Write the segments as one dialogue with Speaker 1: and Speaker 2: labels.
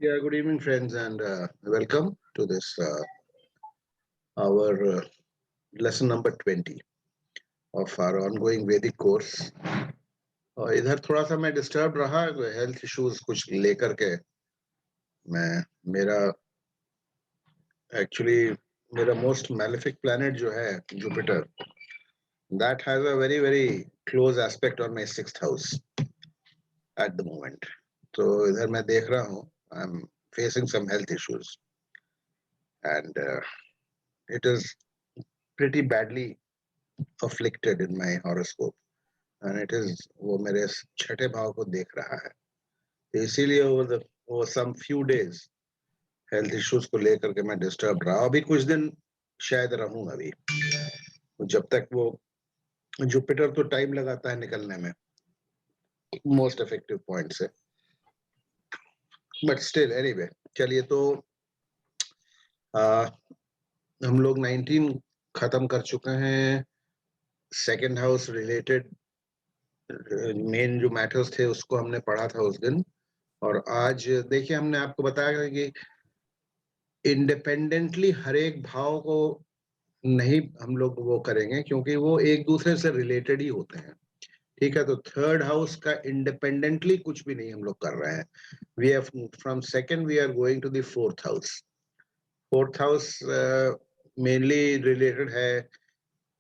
Speaker 1: Yeah, good evening, friends, and welcome to this our lesson number 20 of our ongoing Vedic course. इधर थोड़ा सा मैं disturb रहा, health issues कुछ लेकर के मैं मेरा एक्चुअली मेरा मोस्ट मैलेफिक प्लैनेट जो है Jupiter, that has a very very close aspect on my sixth house at the moment. तो इधर मैं देख रहा हूँ I am facing some health issues and it is pretty badly afflicted in my horoscope and it is वो मेरे छठे भाव को देख रहा है. तो इसीलिए over some few days health issues को लेकर के मैं डिस्टर्ब रहा. अभी कुछ दिन शायद रहूं. अभी जब तक वो जुपिटर तो टाइम लगाता है निकलने में मोस्ट इफेक्टिव पॉइंट से, बट स्टिल एनीवे. चलिए तो हम लोग 19 खत्म कर चुके हैं. सेकेंड हाउस रिलेटेड मेन जो मैटर्स थे उसको हमने पढ़ा था उस दिन. और आज देखिए हमने आपको बताया कि इंडिपेंडेंटली हर एक भाव को नहीं हम लोग वो करेंगे क्योंकि वो एक दूसरे से रिलेटेड ही होते हैं. ठीक है, तो थर्ड हाउस का इंडिपेंडेंटली कुछ भी नहीं हम लोग कर रहे हैं. We have from second we are going to the fourth house. Fourth house mainly related है.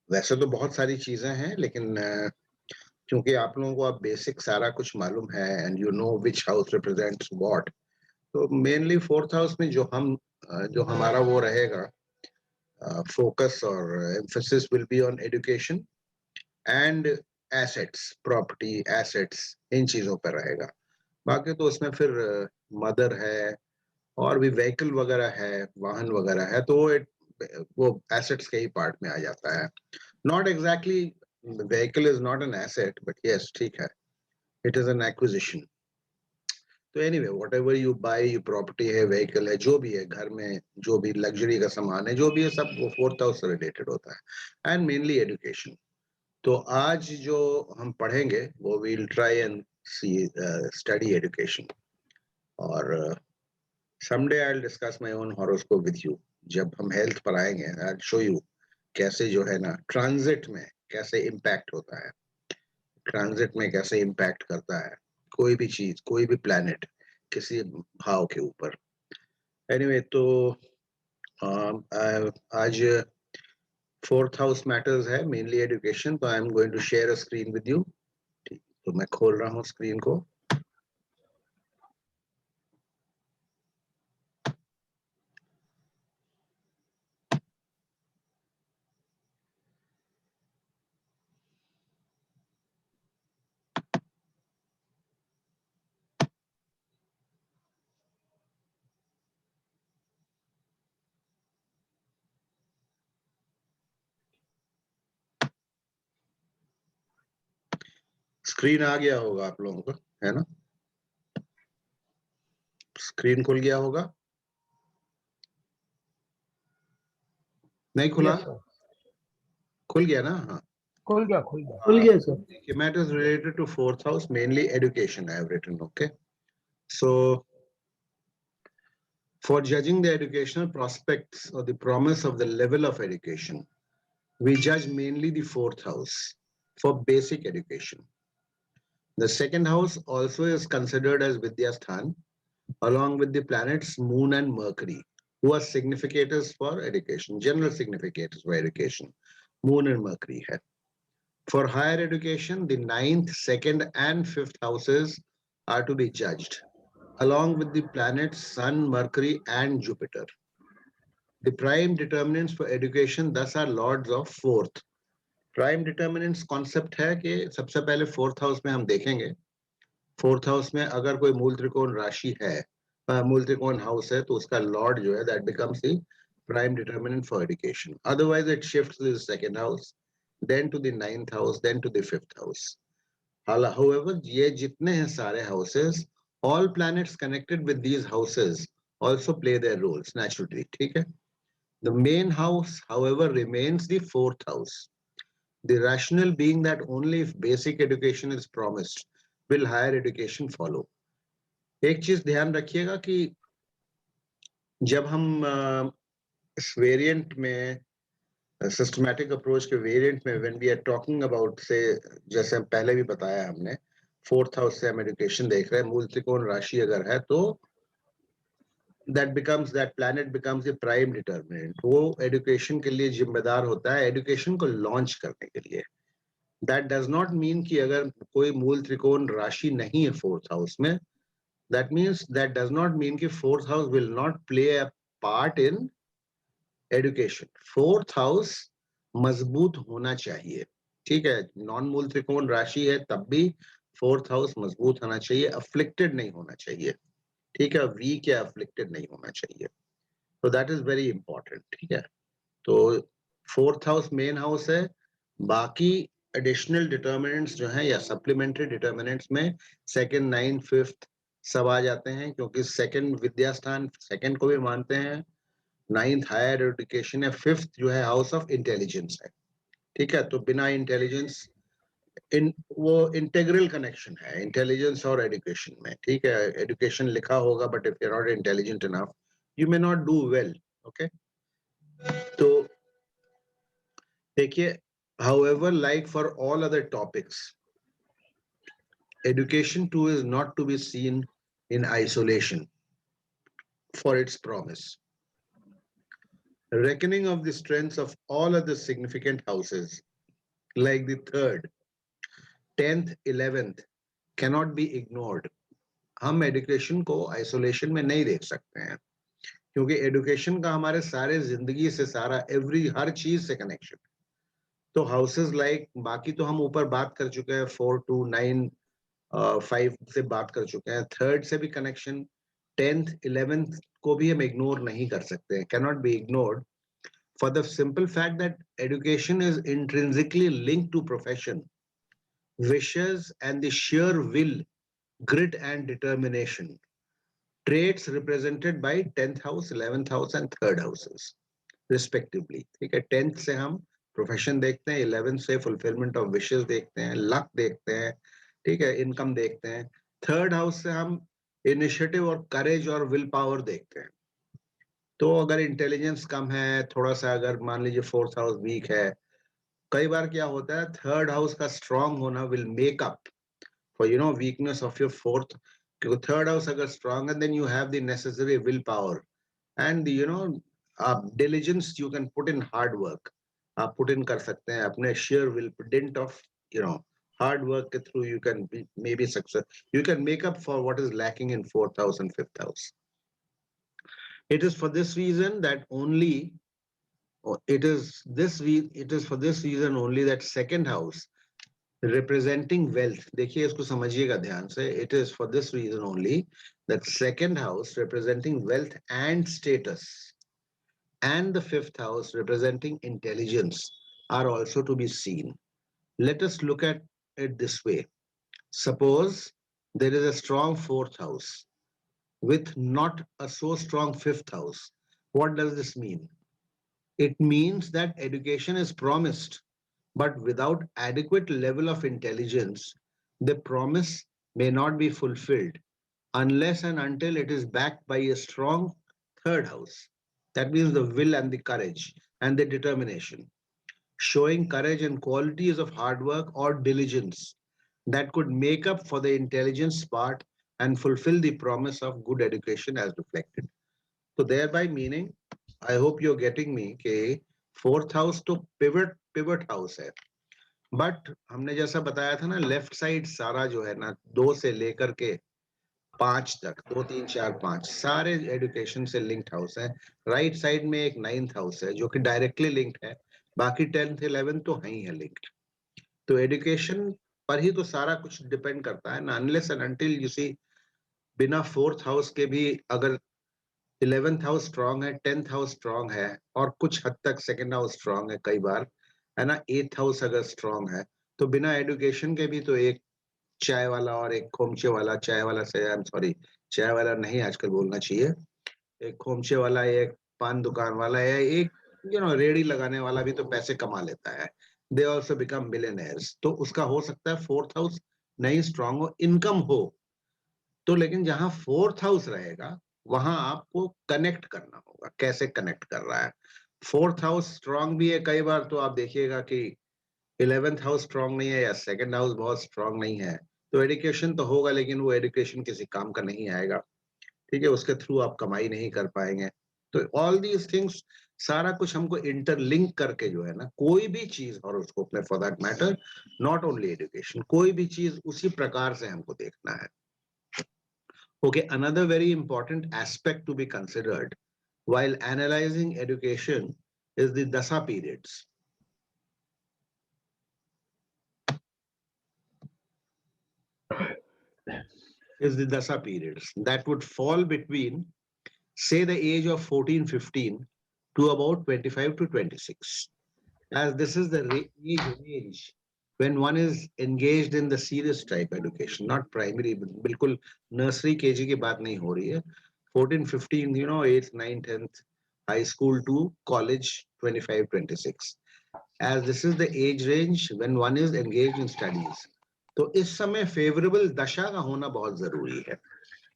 Speaker 1: वैसे तो बहुत सारी चीजें हैं लेकिन क्योंकि आप लोगों को अब बेसिक सारा कुछ मालूम है and you know which house represents what, तो मेनली फोर्थ हाउस में जो हमारा वो रहेगा फोकस और emphasis will be on education and assets, property assets, इन चीजों पर रहेगा. बाकी तो उसमें फिर मदर है और भी व्हीकल वगैरह है, वाहन वगैरह है, तो वो एसेट्स के ही पार्ट में आ जाता है. Not exactly vehicle is not an asset but yes ठीक है, इट इज एन एक्विजिशन. तो anyway what ever you by, property है, व्हीकल है, जो भी है, घर में जो भी लग्जरी का सामान है, जो भी है, सब वो फोर्थ हाउस से रिलेटेड होता है एंड मेनली एजुकेशन. तो आज जो हम पढ़ेंगे वो we'll try and see study education. और someday I'll discuss my own horoscope with you. जब हम हेल्थ पर आएंगे I'll show you कैसे जो है ना ट्रांजिट में कैसे इम्पैक्ट होता है, ट्रांजिट में कैसे इम्पैक्ट करता है कोई भी चीज, कोई भी प्लैनेट किसी भाव के ऊपर. एनीवे तो आज फोर्थ हाउस मैटर्स है मेनली एजुकेशन. तो I am going to share a screen with you. तो मैं खोल रहा हूँ स्क्रीन को. स्क्रीन आ गया होगा आप लोगों को, है ना? स्क्रीन खुल गया होगा? नहीं खुला?
Speaker 2: Yes, sir.
Speaker 1: खुल गया ना? हाँ.
Speaker 2: खुल गया खुल गया
Speaker 3: खुल गया sir.
Speaker 1: Matters related to fourth house, mainly education I have written. Okay, so for judging the educational prospects or the promise of the level of education, we judge mainly the fourth house for basic education. The second house also is considered as Vidyasthan, along with the planets Moon and Mercury, who are significators for education, general significators for education. Moon and Mercury hai. For higher education, the ninth, second, and fifth houses are to be judged, along with the planets Sun, Mercury, and Jupiter. The prime determinants for education thus are lords of fourth. Prime determinants concept है कि सबसे पहले fourth house में हम देखेंगे. Fourth house में अगर कोई मूल त्रिकोण राशि है, मूल त्रिकोण हाउस है, तो उसका लॉर्ड जो है that becomes the prime determinant for education. Otherwise it shifts to the second house, then to the ninth house, then to the fifth house. However, ये जितने हैं सारे houses, all planets connected with these houses also play their roles naturally. ठीक है? The main house, however, remains the fourth house. The rationale being that only if basic education is promised will higher education follow. एक चीज ध्यान रखिएगा कि जब हम इस वेरिएंट में सिस्टमैटिक अप्रोच के वेरिएंट में when we are talking about say, जैसे हम पहले भी बताया हमने, 4th हाउस से हम एजुकेशन देख रहे हैं, मूल त्रिकोण राशि अगर है तो that planet becomes the prime determinant. वो एजुकेशन के लिए जिम्मेदार होता है, एजुकेशन को लॉन्च करने के लिए. That does not mean कि अगर कोई मूल त्रिकोण राशि नहीं है 4th हाउस में, that does not mean कि 4th house will not play a part in education. 4th house मजबूत होना चाहिए, ठीक है. नॉन मूल त्रिकोण राशि है तब भी 4th हाउस मजबूत होना चाहिए, अफ्लिक्टेड नहीं होना चाहिए, ठीक है. वीक या अफ्लिक्टेड नहीं होना चाहिए. तो दैट इज वेरी इंपॉर्टेंट, ठीक है. तो 4th हाउस मेन हाउस है. बाकी एडिशनल डिटर्मिनेंट्स जो हैं या सप्लीमेंट्री डिटर्मिनेंट्स में 2nd, 9th, 5th सब आ जाते हैं, क्योंकि 2nd विद्या स्थान 2nd को भी मानते हैं, 9th हायर एजुकेशन है, 5th जो है हाउस ऑफ इंटेलिजेंस है, ठीक है. तो बिना इंटेलिजेंस वो इंटेग्रल कनेक्शन है इंटेलिजेंस और एजुकेशन में, ठीक है. एजुकेशन लिखा होगा but if you are not intelligent enough you may not do well. Okay, तो देखिए, however, like for all other topics, education too is not to be seen in isolation for its promise. Reckoning of the strengths of all other significant houses, like the 3rd, 10th, 11th, cannot be ignored. हम education को isolation में नहीं देख सकते हैं, क्योंकि education का हमारे सारे जिंदगी से सारा हर चीज से कनेक्शन. तो हाउसेस लाइक बाकी तो हम ऊपर बात कर चुके हैं, 4 to 9, 5 से बात कर चुके हैं, 3rd से भी कनेक्शन, 10th 11th को भी हम इग्नोर नहीं कर सकते हैं, cannot be ignored, for the simple fact that education is intrinsically linked to profession, wishes and the sheer will, grit and determination, traits represented by 10th house, 11th house and 3rd houses respectively, ठीक है. 10th से हम profession देखते हैं, 11th से fulfilment of wishes देखते हैं, luck देखते हैं, ठीक है, इनकम देखते हैं. 3rd हाउस से हम इनिशिएटिव और करेज और विल पावर देखते हैं. तो अगर इंटेलिजेंस कम है थोड़ा सा, अगर मान लीजिए 4th हाउस वीक है, कई बार क्या होता है 3rd हाउस का स्ट्रांग होना will make up for weakness of your 4th. क्योंकि 3rd house अगर strong है then you have the necessary willpower and diligence you can put in hard work. आप put in कर सकते हैं अपने sheer will, dint of hard work के through you can be maybe success. You can make up for what is lacking in 4th house and 5th house. It is for this reason that only it is for this reason only that 2nd house representing wealth, देखिए इसको समझिएगा ध्यान से, it is for this reason only that 2nd house representing wealth and status and the 5th house representing intelligence are also to be seen. Let us look at it this way. Suppose there is a strong 4th house with not a so strong 5th house. What does this mean? It means that education is promised, but without adequate level of intelligence, the promise may not be fulfilled unless and until it is backed by a strong 3rd house. That means the will and the courage and the determination, showing courage and qualities of hard work or diligence that could make up for the intelligence part and fulfill the promise of good education as reflected. So thereby meaning, I hope you're getting me, कि 4th house तो pivot house है, but हमने जैसा बताया था ना, left side सारा जो है ना 2 से लेकर के 5 तक, 2, 3, 4, 5 सारे एजुकेशन से लिंक्ड हाउस है. राइट साइड में एक 9th हाउस है जो कि डायरेक्टली लिंक्ड है, बाकी 10th 11th तो है ही है लिंक्ड. तो एजुकेशन पर ही तो सारा कुछ डिपेंड करता है ना, unless and until you see बिना 4th हाउस के भी अगर 11th हाउस स्ट्रांग है, 10th हाउस स्ट्रांग है और कुछ हद तक 2nd हाउस स्ट्रांग है कई बार, है ना, 8th हाउस अगर स्ट्रांग है, तो बिना एजुकेशन के भी तो एक चाय वाला और एक खोमचे वाला, चाय वाला से आई एम सॉरी, चाय वाला नहीं आजकल बोलना चाहिए, एक खोमचे वाला, एक पान दुकान वाला या एक रेड़ी लगाने वाला भी तो पैसे कमा लेता है. They also become millionaires. तो उसका हो सकता है 4th हाउस नहीं स्ट्रांग हो, इनकम हो तो, लेकिन जहां 4th हाउस रहेगा वहां आपको कनेक्ट करना होगा, कैसे कनेक्ट कर रहा है। 4th हाउस स्ट्रांग भी है कई बार, तो आप देखिएगा कि 11th हाउस स्ट्रांग नहीं है या 2nd हाउस बहुत स्ट्रांग नहीं है, तो एजुकेशन तो होगा लेकिन वो एजुकेशन किसी काम का नहीं आएगा, ठीक है, उसके थ्रू आप कमाई नहीं कर पाएंगे। तो ऑल दीज थिंग्स, सारा कुछ हमको इंटरलिंक करके जो है ना, कोई भी चीज हॉरोस्कोप में for that matter, not only education, कोई भी चीज उसी प्रकार से हमको देखना है। Okay, another very important aspect to be considered while analyzing education is the dasa periods. Is the dasa periods that would fall between, say, the age of 14, 15 to about 25 to 26. As this is the age range when one is engaged in the serious type education, not primary, बिल्कुल nursery KG की बात नहीं हो रही है। 14, 15, 8th, 9th, 10th, high school to college, 25, 26. As this is the age range when one is engaged in studies. तो इस समय फेवरेबल दशा का होना बहुत जरूरी है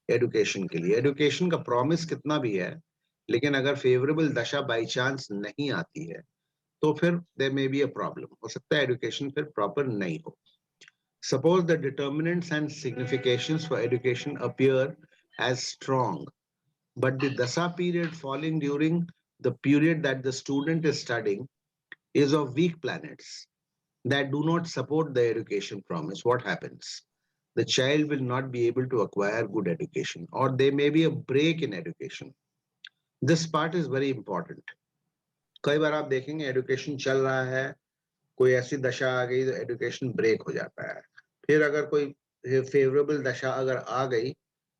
Speaker 1: एडुकेशन के लिए। एडुकेशन का प्रॉमिस कितना भी है, लेकिन अगर फेवरेबल दशा बाई चांस नहीं आती है तो फिर there may be a problem, हो सकता है एजुकेशन फिर प्रॉपर नहीं हो। Suppose the determinants and significations for education appear as strong, but the dasha period falling during the period that the student is studying is of weak planets that do not support the education promise. What happens? The child will not be able to acquire good education, or there may be a break in education. This part is very important. कई बार आप देखेंगे education चल रहा है, कोई ऐसी दशा आ गई तो एजुकेशन ब्रेक हो जाता है। फिर अगर कोई फेवरेबल दशा अगर आ गई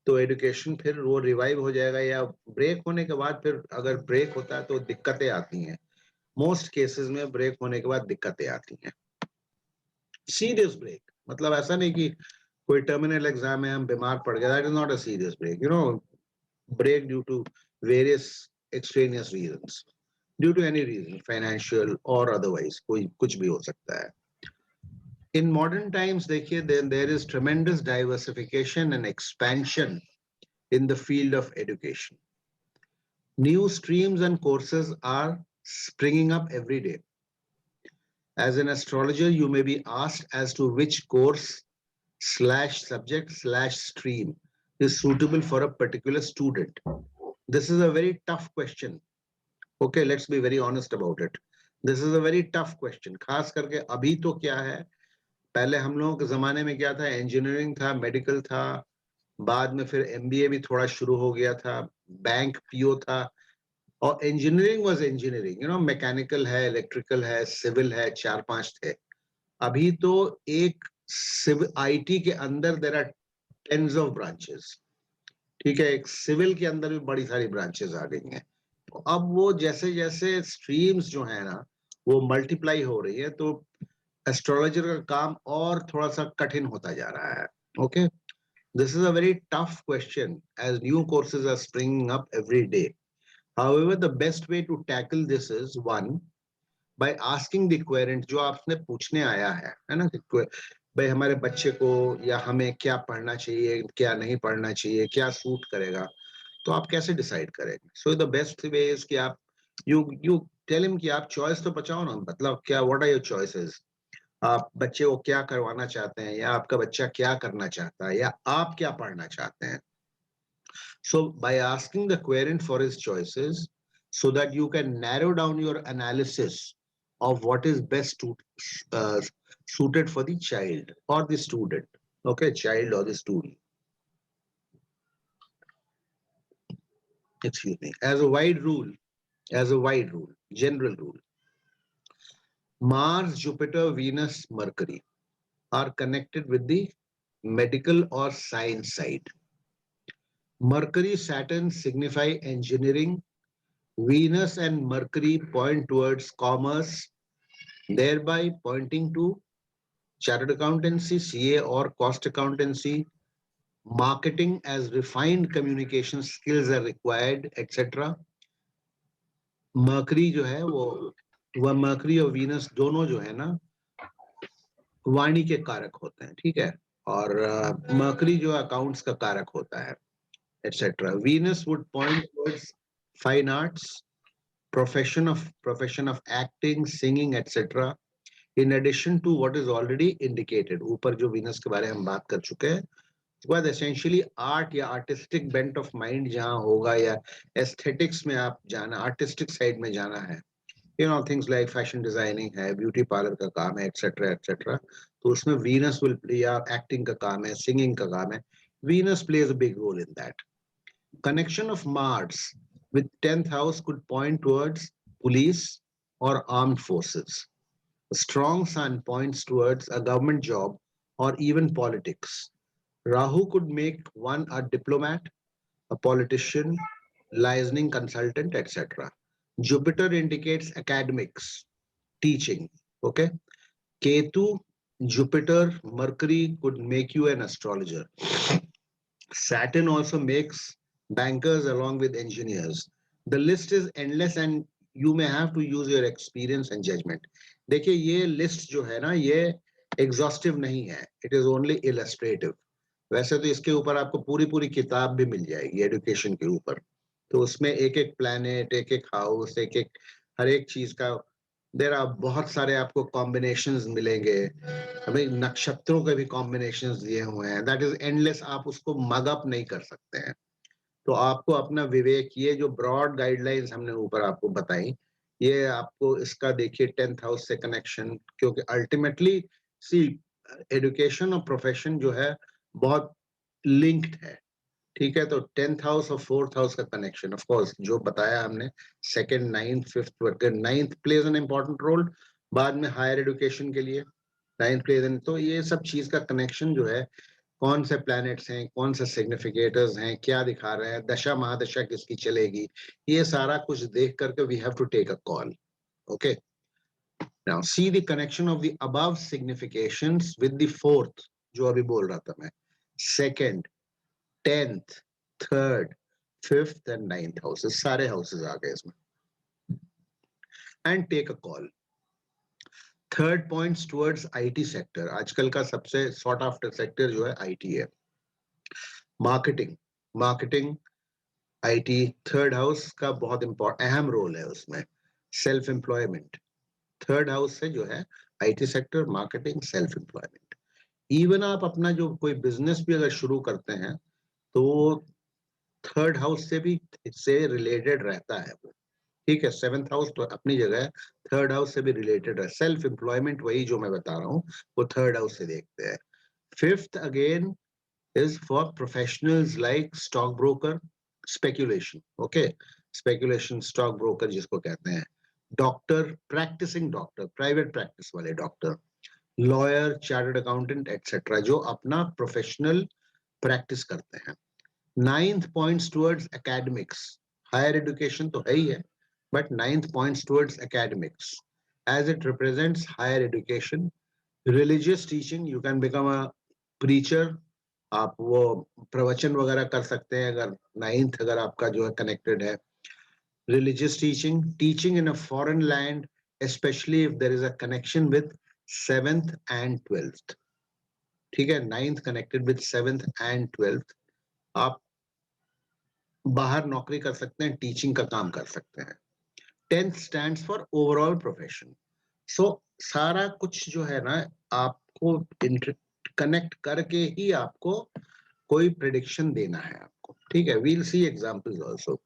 Speaker 1: तो एजुकेशन फिर वो रिवाइव हो जाएगा, या ब्रेक होने के बाद फिर अगर ब्रेक होता है तो दिक्कतें आती हैं। मोस्ट केसेस में ब्रेक होने के बाद दिक्कतें आती हैं। सीरियस ब्रेक मतलब ऐसा नहीं कि कोई टर्मिनल एग्जाम है हम बीमार पड़ गए, that is not a serious break, break due to various extraneous reasons, due to any reason, financial और अदरवाइज, कोई कुछ भी हो सकता है। In modern times, देखिए, then there is tremendous diversification and expansion in the field of education. New streams and courses are springing up every day. As an astrologer, you may be asked as to which course slash subject slash stream is suitable for a particular student. This is a very tough question. Okay, let's be very honest about it. This is a very tough question. खास करके अभी तो क्या है, पहले हम लोगों के जमाने में क्या था, इंजीनियरिंग था, मेडिकल था, बाद में फिर एमबीए भी थोड़ा शुरू हो गया था, बैंक पीओ था, और इंजीनियरिंग वाज इंजीनियरिंग, मैकेनिकल है, इलेक्ट्रिकल है, सिविल है, 4-5 थे। अभी तो एक आईटी के अंदर there are tens of branches, ठीक है, एक सिविल के अंदर भी बड़ी सारी ब्रांचेस आ गई हैं। तो अब वो जैसे जैसे स्ट्रीम्स जो है ना वो मल्टीप्लाई हो रही है, तो एस्ट्रोलॉजर का काम और थोड़ा सा कठिन होता जा रहा है। Okay, this is a very tough question as new courses are springing up every day. However the best way to tackle this is one, by asking the querent, जो आपने पूछने आया है ना, भाई हमारे बच्चे को या हमें क्या पढ़ना चाहिए, क्या नहीं पढ़ना चाहिए, क्या सूट करेगा, तो आप कैसे डिसाइड करेंगे? So the best way is कि आप यू टेल हिम कि आप चॉइस तो बचाओ ना, मतलब क्या, व्हाट आर योर चॉइसेस, आप बच्चे को क्या करवाना चाहते हैं, या आपका बच्चा क्या करना चाहता है, या आप क्या पढ़ना चाहते हैं। So by asking the querent for his choices, so that you can narrow down your analysis of what is best suited for the child or the student. Okay, child or the student. Excuse me. As a wide rule, general rule, Mars, Jupiter, Venus, Mercury are connected with the medical or science side. Mercury, Saturn signify engineering. Venus and Mercury point towards commerce, thereby pointing to chartered accountancy, CA or cost accountancy, marketing as refined communication skills are required, etc. Mercury जो है वह mercury और Venus दोनों जो है ना वाणी के कारक होते हैं, ठीक है, और मर्करी जो अकाउंट्स का कारक होता है, etc. Venus would point towards fine arts, profession of acting, singing, etc. In addition to what is already indicated. ऊपर जो Venus के बारे में हम बात कर चुके हैं, उसके बाद essentially art या artistic bent of mind जहाँ होगा या aesthetics में आप जाना, artistic side में जाना है, things like fashion designing है, beauty parlor का काम है, etc. etc. तो उसमें Venus will play, या acting का काम है, singing का काम है, Venus plays a big role in that. Connection of Mars with 10th house could point towards police or armed forces. A strong sun points towards a government job or even politics. Rahu could make one a diplomat, a politician, licensing consultant, etc. Jupiter indicates academics, teaching. Okay. Ketu, Jupiter, Mercury could make you an astrologer. Saturn also makes bankers along with engineers. The list is endless and you may have to use your experience and judgment. देखिए ये list जो है ना ये exhaustive नहीं है. It is only illustrative. वैसे तो इसके ऊपर आपको पूरी पूरी किताब भी मिल जाएगी एजुकेशन के ऊपर. तो उसमें एक एक प्लैनेट, एक एक हाउस, एक एक हर एक चीज का देर आर बहुत सारे आपको कॉम्बिनेशंस मिलेंगे. हमें नक्षत्रों के भी कॉम्बिनेशंस दिए हुए हैं. That is endless. आप उसको मग अप नहीं कर सकते हैं. तो आपको अपना विवेक, ये जो ब्रॉड गाइडलाइंस हमने ऊपर आपको बताई, ये आपको इसका देखिए 10th हाउस से कनेक्शन, क्योंकि अल्टीमेटली सी एजुकेशन और प्रोफेशन जो है बहुत लिंक्ड है. ठीक है. तो 10th हाउस और 4th हाउस का कनेक्शन, ऑफ कोर्स जो बताया हमने, सेकंड, 9th, 5th वर्ग, 9th plays an important role बाद में हायर एजुकेशन के लिए. 9th प्लेज एन, तो ये सब चीज का कनेक्शन जो है, कौन से प्लैनेट्स हैं, कौन से सिग्निफिकेटर्स हैं, क्या दिखा रहे हैं, दशा महादशा किसकी चलेगी, ये सारा कुछ देख करके we have to take a call. Okay. Now see the connection of the above significations with the fourth, जो अभी बोल रहा था मैं, second, 10th, 3rd, 5th and 9th houses, सारे houses आ गए इसमें. And take a call. Third points towards IT sector. आजकल का सबसे sought after sector जो है IT है. Marketing, IT, third house का बहुत अहम रोल है उसमें. Self employment. Third house से जो है IT sector, marketing, self employment. Even आप अपना जो कोई business भी अगर शुरू करते हैं तो थर्ड हाउस से भी इससे रिलेटेड रहता है वो. ठीक है. 7th हाउस तो अपनी जगह है, थर्ड हाउस से भी रिलेटेड है. सेल्फ एम्प्लॉयमेंट वही जो मैं बता रहा हूँ वो थर्ड हाउस से देखते हैं. 5th again is for professionals like stock broker, speculation. Okay. Speculation, stock broker जिसको कहते हैं. Doctor, practicing doctor, private practice वाले doctor. Lawyer, chartered accountant etcetera, जो अपना प्रोफेशनल प्रैक्टिस करते हैं. 9th points towards academics. Higher education तो है ही है, but 9th points towards academics as it represents higher education. Religious teaching, you can become a preacher. आप वो प्रवचन वगैरह कर सकते हैं अगर 9th अगर आपका जो है connected है. Religious teaching in a foreign land, especially if there is a connection with 7th and 12th. ठीक है. 9th connected with 7th and 12th. आप बाहर नौकरी कर सकते हैं, टीचिंग का काम कर सकते हैं. 10th stands for overall profession. So सारा कुछ जो है ना आपको कनेक्ट करके ही आपको कोई प्रेडिक्शन देना है आपको. ठीक है. We'll see examples also.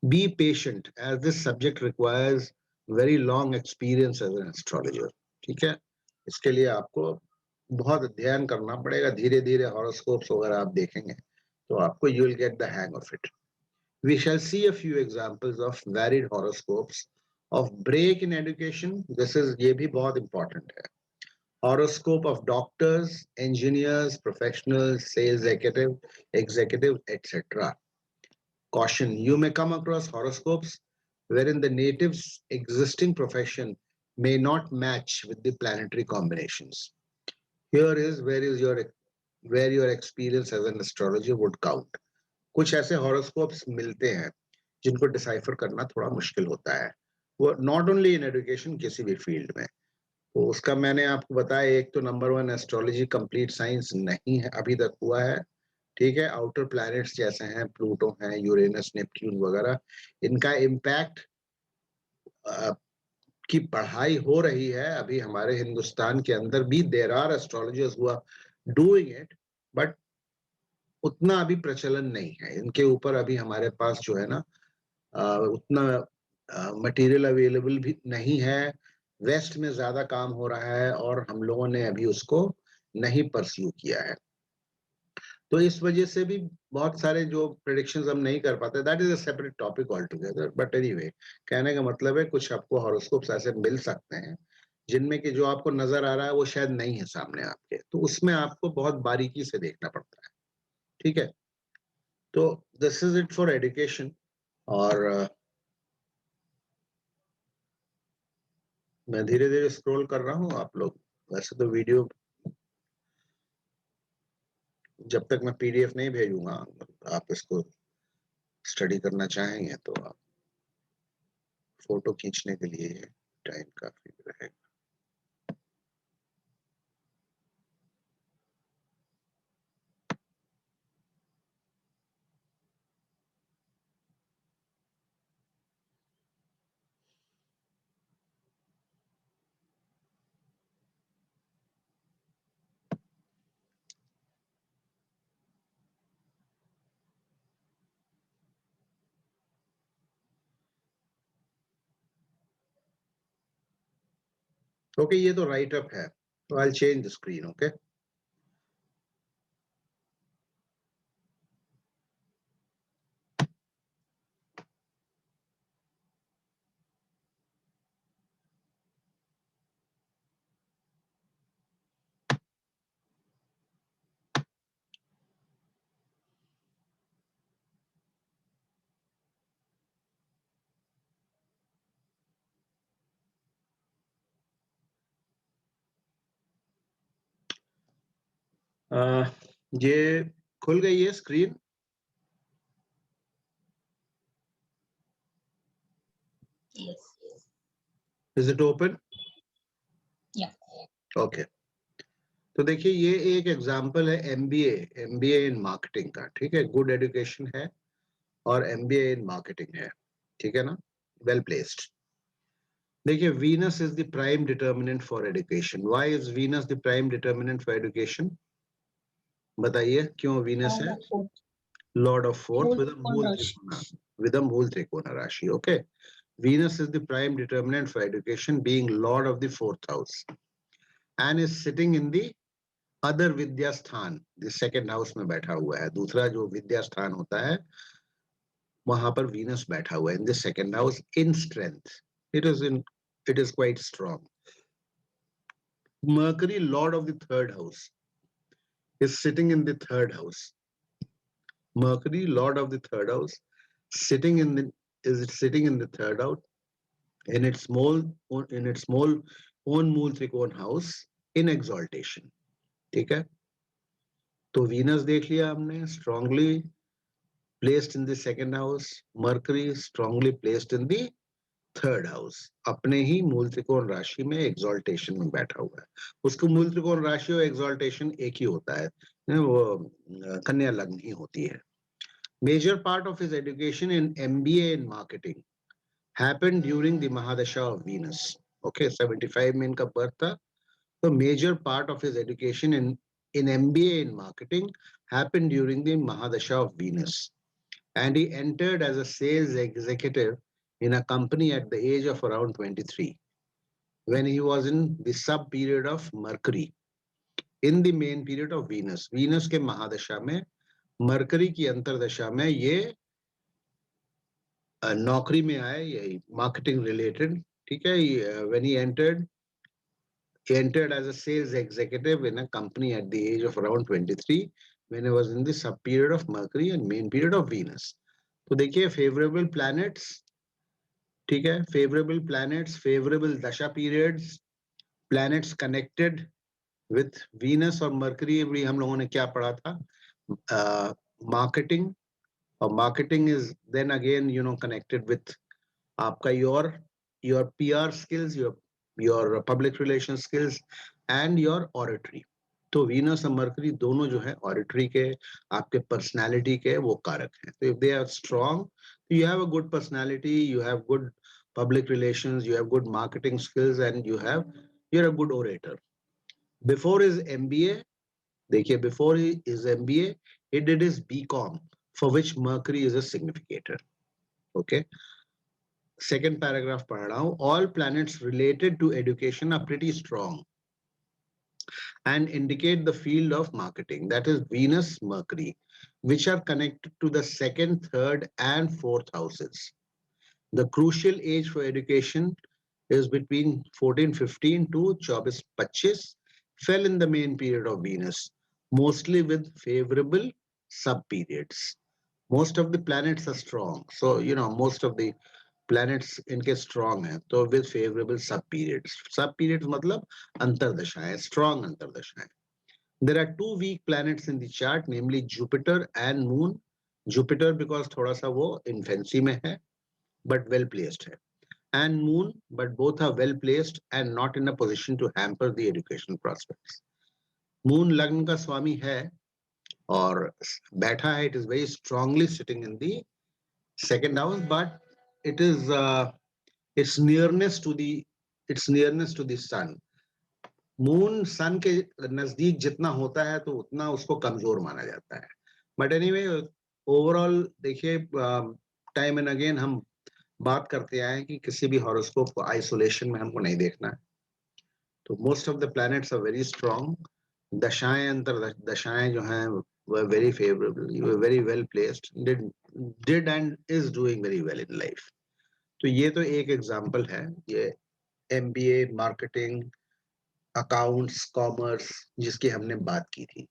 Speaker 1: Be patient as this subject requires very long experience as an astrologer. ठीक है. इसके लिए आपको बहुत अध्ययन करना पड़ेगा. धीरे धीरे हॉरोस्कोप्स वगैरह आप देखेंगे तो आपको you will get the hang of it. We shall see a few examples of varied horoscopes of break in education. This is ये भी बहुत important है. Horoscope of doctors, engineers, professionals, sales executive, etc. Caution: you may come across horoscopes wherein the native's existing profession may not match with the planetary combinations. Here is where your experience as an astrologer would count. कुछ ऐसे horoscopes मिलते हैं जिनको decipher करना थोड़ा मुश्किल होता है. वो नॉट ओनली इन एजुकेशन, किसी भी फील्ड में. तो उसका मैंने आपको बताया, एक तो नंबर 1 एस्ट्रोलॉजी कंप्लीट साइंस नहीं है अभी तक हुआ है. ठीक है। आउटर प्लैनेट्स जैसे हैं प्लूटो हैं, यूरेनस, नेपट्यून वगैरह, इनका इम्पैक्ट की पढ़ाई हो रही है अभी हमारे हिंदुस्तान के अंदर भी। There are astrologers who are doing it, but उतना अभी प्रचलन नहीं है इनके ऊपर। अभी हमारे पास जो है ना उतना मटेरियल अवेलेबल भी नहीं है। वेस्ट में ज्यादा काम हो रहा है और हम लोगों ने अभी उसको नहीं परस्यू किया है। तो इस वजह से भी बहुत सारे जो प्रेडिक्शंस हम नहीं कर पाते। That is a separate topic all together, but anyway, कहने का मतलब है कुछ आपको हॉरोस्कोप्स ऐसे मिल सकते हैं जिनमें कि जो आपको नजर आ रहा है वो शायद नहीं है सामने आपके, तो उसमें आपको बहुत बारीकी से देखना पड़ता है। ठीक है, तो this is it for education. और मैं धीरे धीरे स्क्रॉल कर रहा हूँ। आप लोग वैसे तो वीडियो, जब तक मैं पीडीएफ नहीं भेजूंगा, आप इसको स्टडी करना चाहेंगे तो आप फोटो खींचने के लिए टाइम काफी रहेगा। ओके, ये तो राइट अप है, तो I change the screen. Okay, ये खुल गई है screen?
Speaker 2: Yes.
Speaker 1: Is it open?
Speaker 2: Yeah.
Speaker 1: Okay, तो देखिए ये एक एग्जांपल है एमबीए इन मार्केटिंग का। ठीक है, गुड एजुकेशन है और एमबीए इन मार्केटिंग है। ठीक है ना, वेल प्लेस्ड। देखिए, Venus is the prime determinant for education. Why is Venus the prime determinant for education? बताइए क्यों वीनस है? लॉर्ड ऑफ फोर्थ विद मूल त्रिकोण, विद मूल त्रिकोण राशि। Okay, Venus is the prime determinant for education, being lord of the fourth house and is sitting in the other vidya sthan, the second house में बैठा हुआ है। दूसरा जो विद्या स्थान होता है वहां पर Venus बैठा हुआ है in the second house in strength. It is quite strong. Mercury, lord of the third house, is sitting in the third house. Mercury, lord of the third house, sitting in the is sitting in the third house in its small own मूल त्रिकोण house in exaltation. ठीक है, तो Venus देख लिया हमने, strongly placed in the second house. Mercury strongly placed in the third house, अपने ही मूल त्रिकोण राशि में एक्सॉल्टेशन में बैठा हुआ है। उसको मूल त्रिकोण राशि और एक्सॉल्टेशन एक ही होता है, वो कन्या लग्न ही होती है। Major part of his education in MBA in marketing happened during the Mahadasha of Venus. Okay, 75 में इनका बर्थ था। तो major part of his education in MBA in marketing happened during the Mahadasha of Venus. And he entered as a sales executive in a company at the age of around 23, when he was in the sub period of Mercury, in the main period of Venus. Venus के महादशा में, mercury की अंतरदशा में ये नौकरी में आए, ये marketing related. ठीक है, when he entered as a sales executive in a company at the age of around 23, when he was in the sub period of Mercury and main period of Venus. तो देखिए favourable planets, ठीक है, favourable planets, favourable dasha periods, planets connected with Venus और Mercury. भी हम लोगों ने क्या पढ़ा था? मार्केटिंग, और marketing is then again connected with आपका your PR skills, your public relation skills and your oratory. तो वीनस और मरकरी दोनों जो है ऑडिटरी के, आपके पर्सनालिटी के वो कारक हैं. तो if they are strong, you have a good personality, you have good public relations, you have good marketing skills, and you're a good orator. Before his MBA, देखिए, before his MBA, he did his BCom, for which Mercury is a significator. Okay. Second paragraph पढ़ रहा हूँ. All planets related to education are pretty strong and indicate the field of marketing, that is Venus, Mercury, which are connected to the second, third, and fourth houses. The crucial age for education is between 1415 to 2425, fell in the main period of Venus, mostly with favorable sub-periods. Most of the planets are strong. So, most of the planets इनके strong हैं, तो with favorable sub-periods. Sub-periods मतलब अंतर्दशाएं, strong अंतर्दशाएं. There are two weak planets in the chart, namely Jupiter and Moon. Jupiter because थोड़ा सा वो infancy में है, but well placed है. And Moon, but both are well placed and not in a position to hamper the education prospects. Moon लग्न का स्वामी है और बैठा है. It is very strongly sitting in the second house, but it is its nearness to the sun. Moon sun के नजदीक जितना होता है तो उतना उसको कमजोर माना जाता है. But anyway, overall देखिए, time and again हम बात करते आए कि किसी भी हॉरोस्कोप को आइसोलेशन में हमको नहीं देखना है. तो most of the planets are very strong. दशाएं, अंतर दशाएं जो हैं were very favorable, you were very well placed, did and is doing very well in life. तो ये तो एक एग्जांपल है. ये MBA, मार्केटिंग, अकाउंट्स, कॉमर्स जिसकी हमने बात की थी,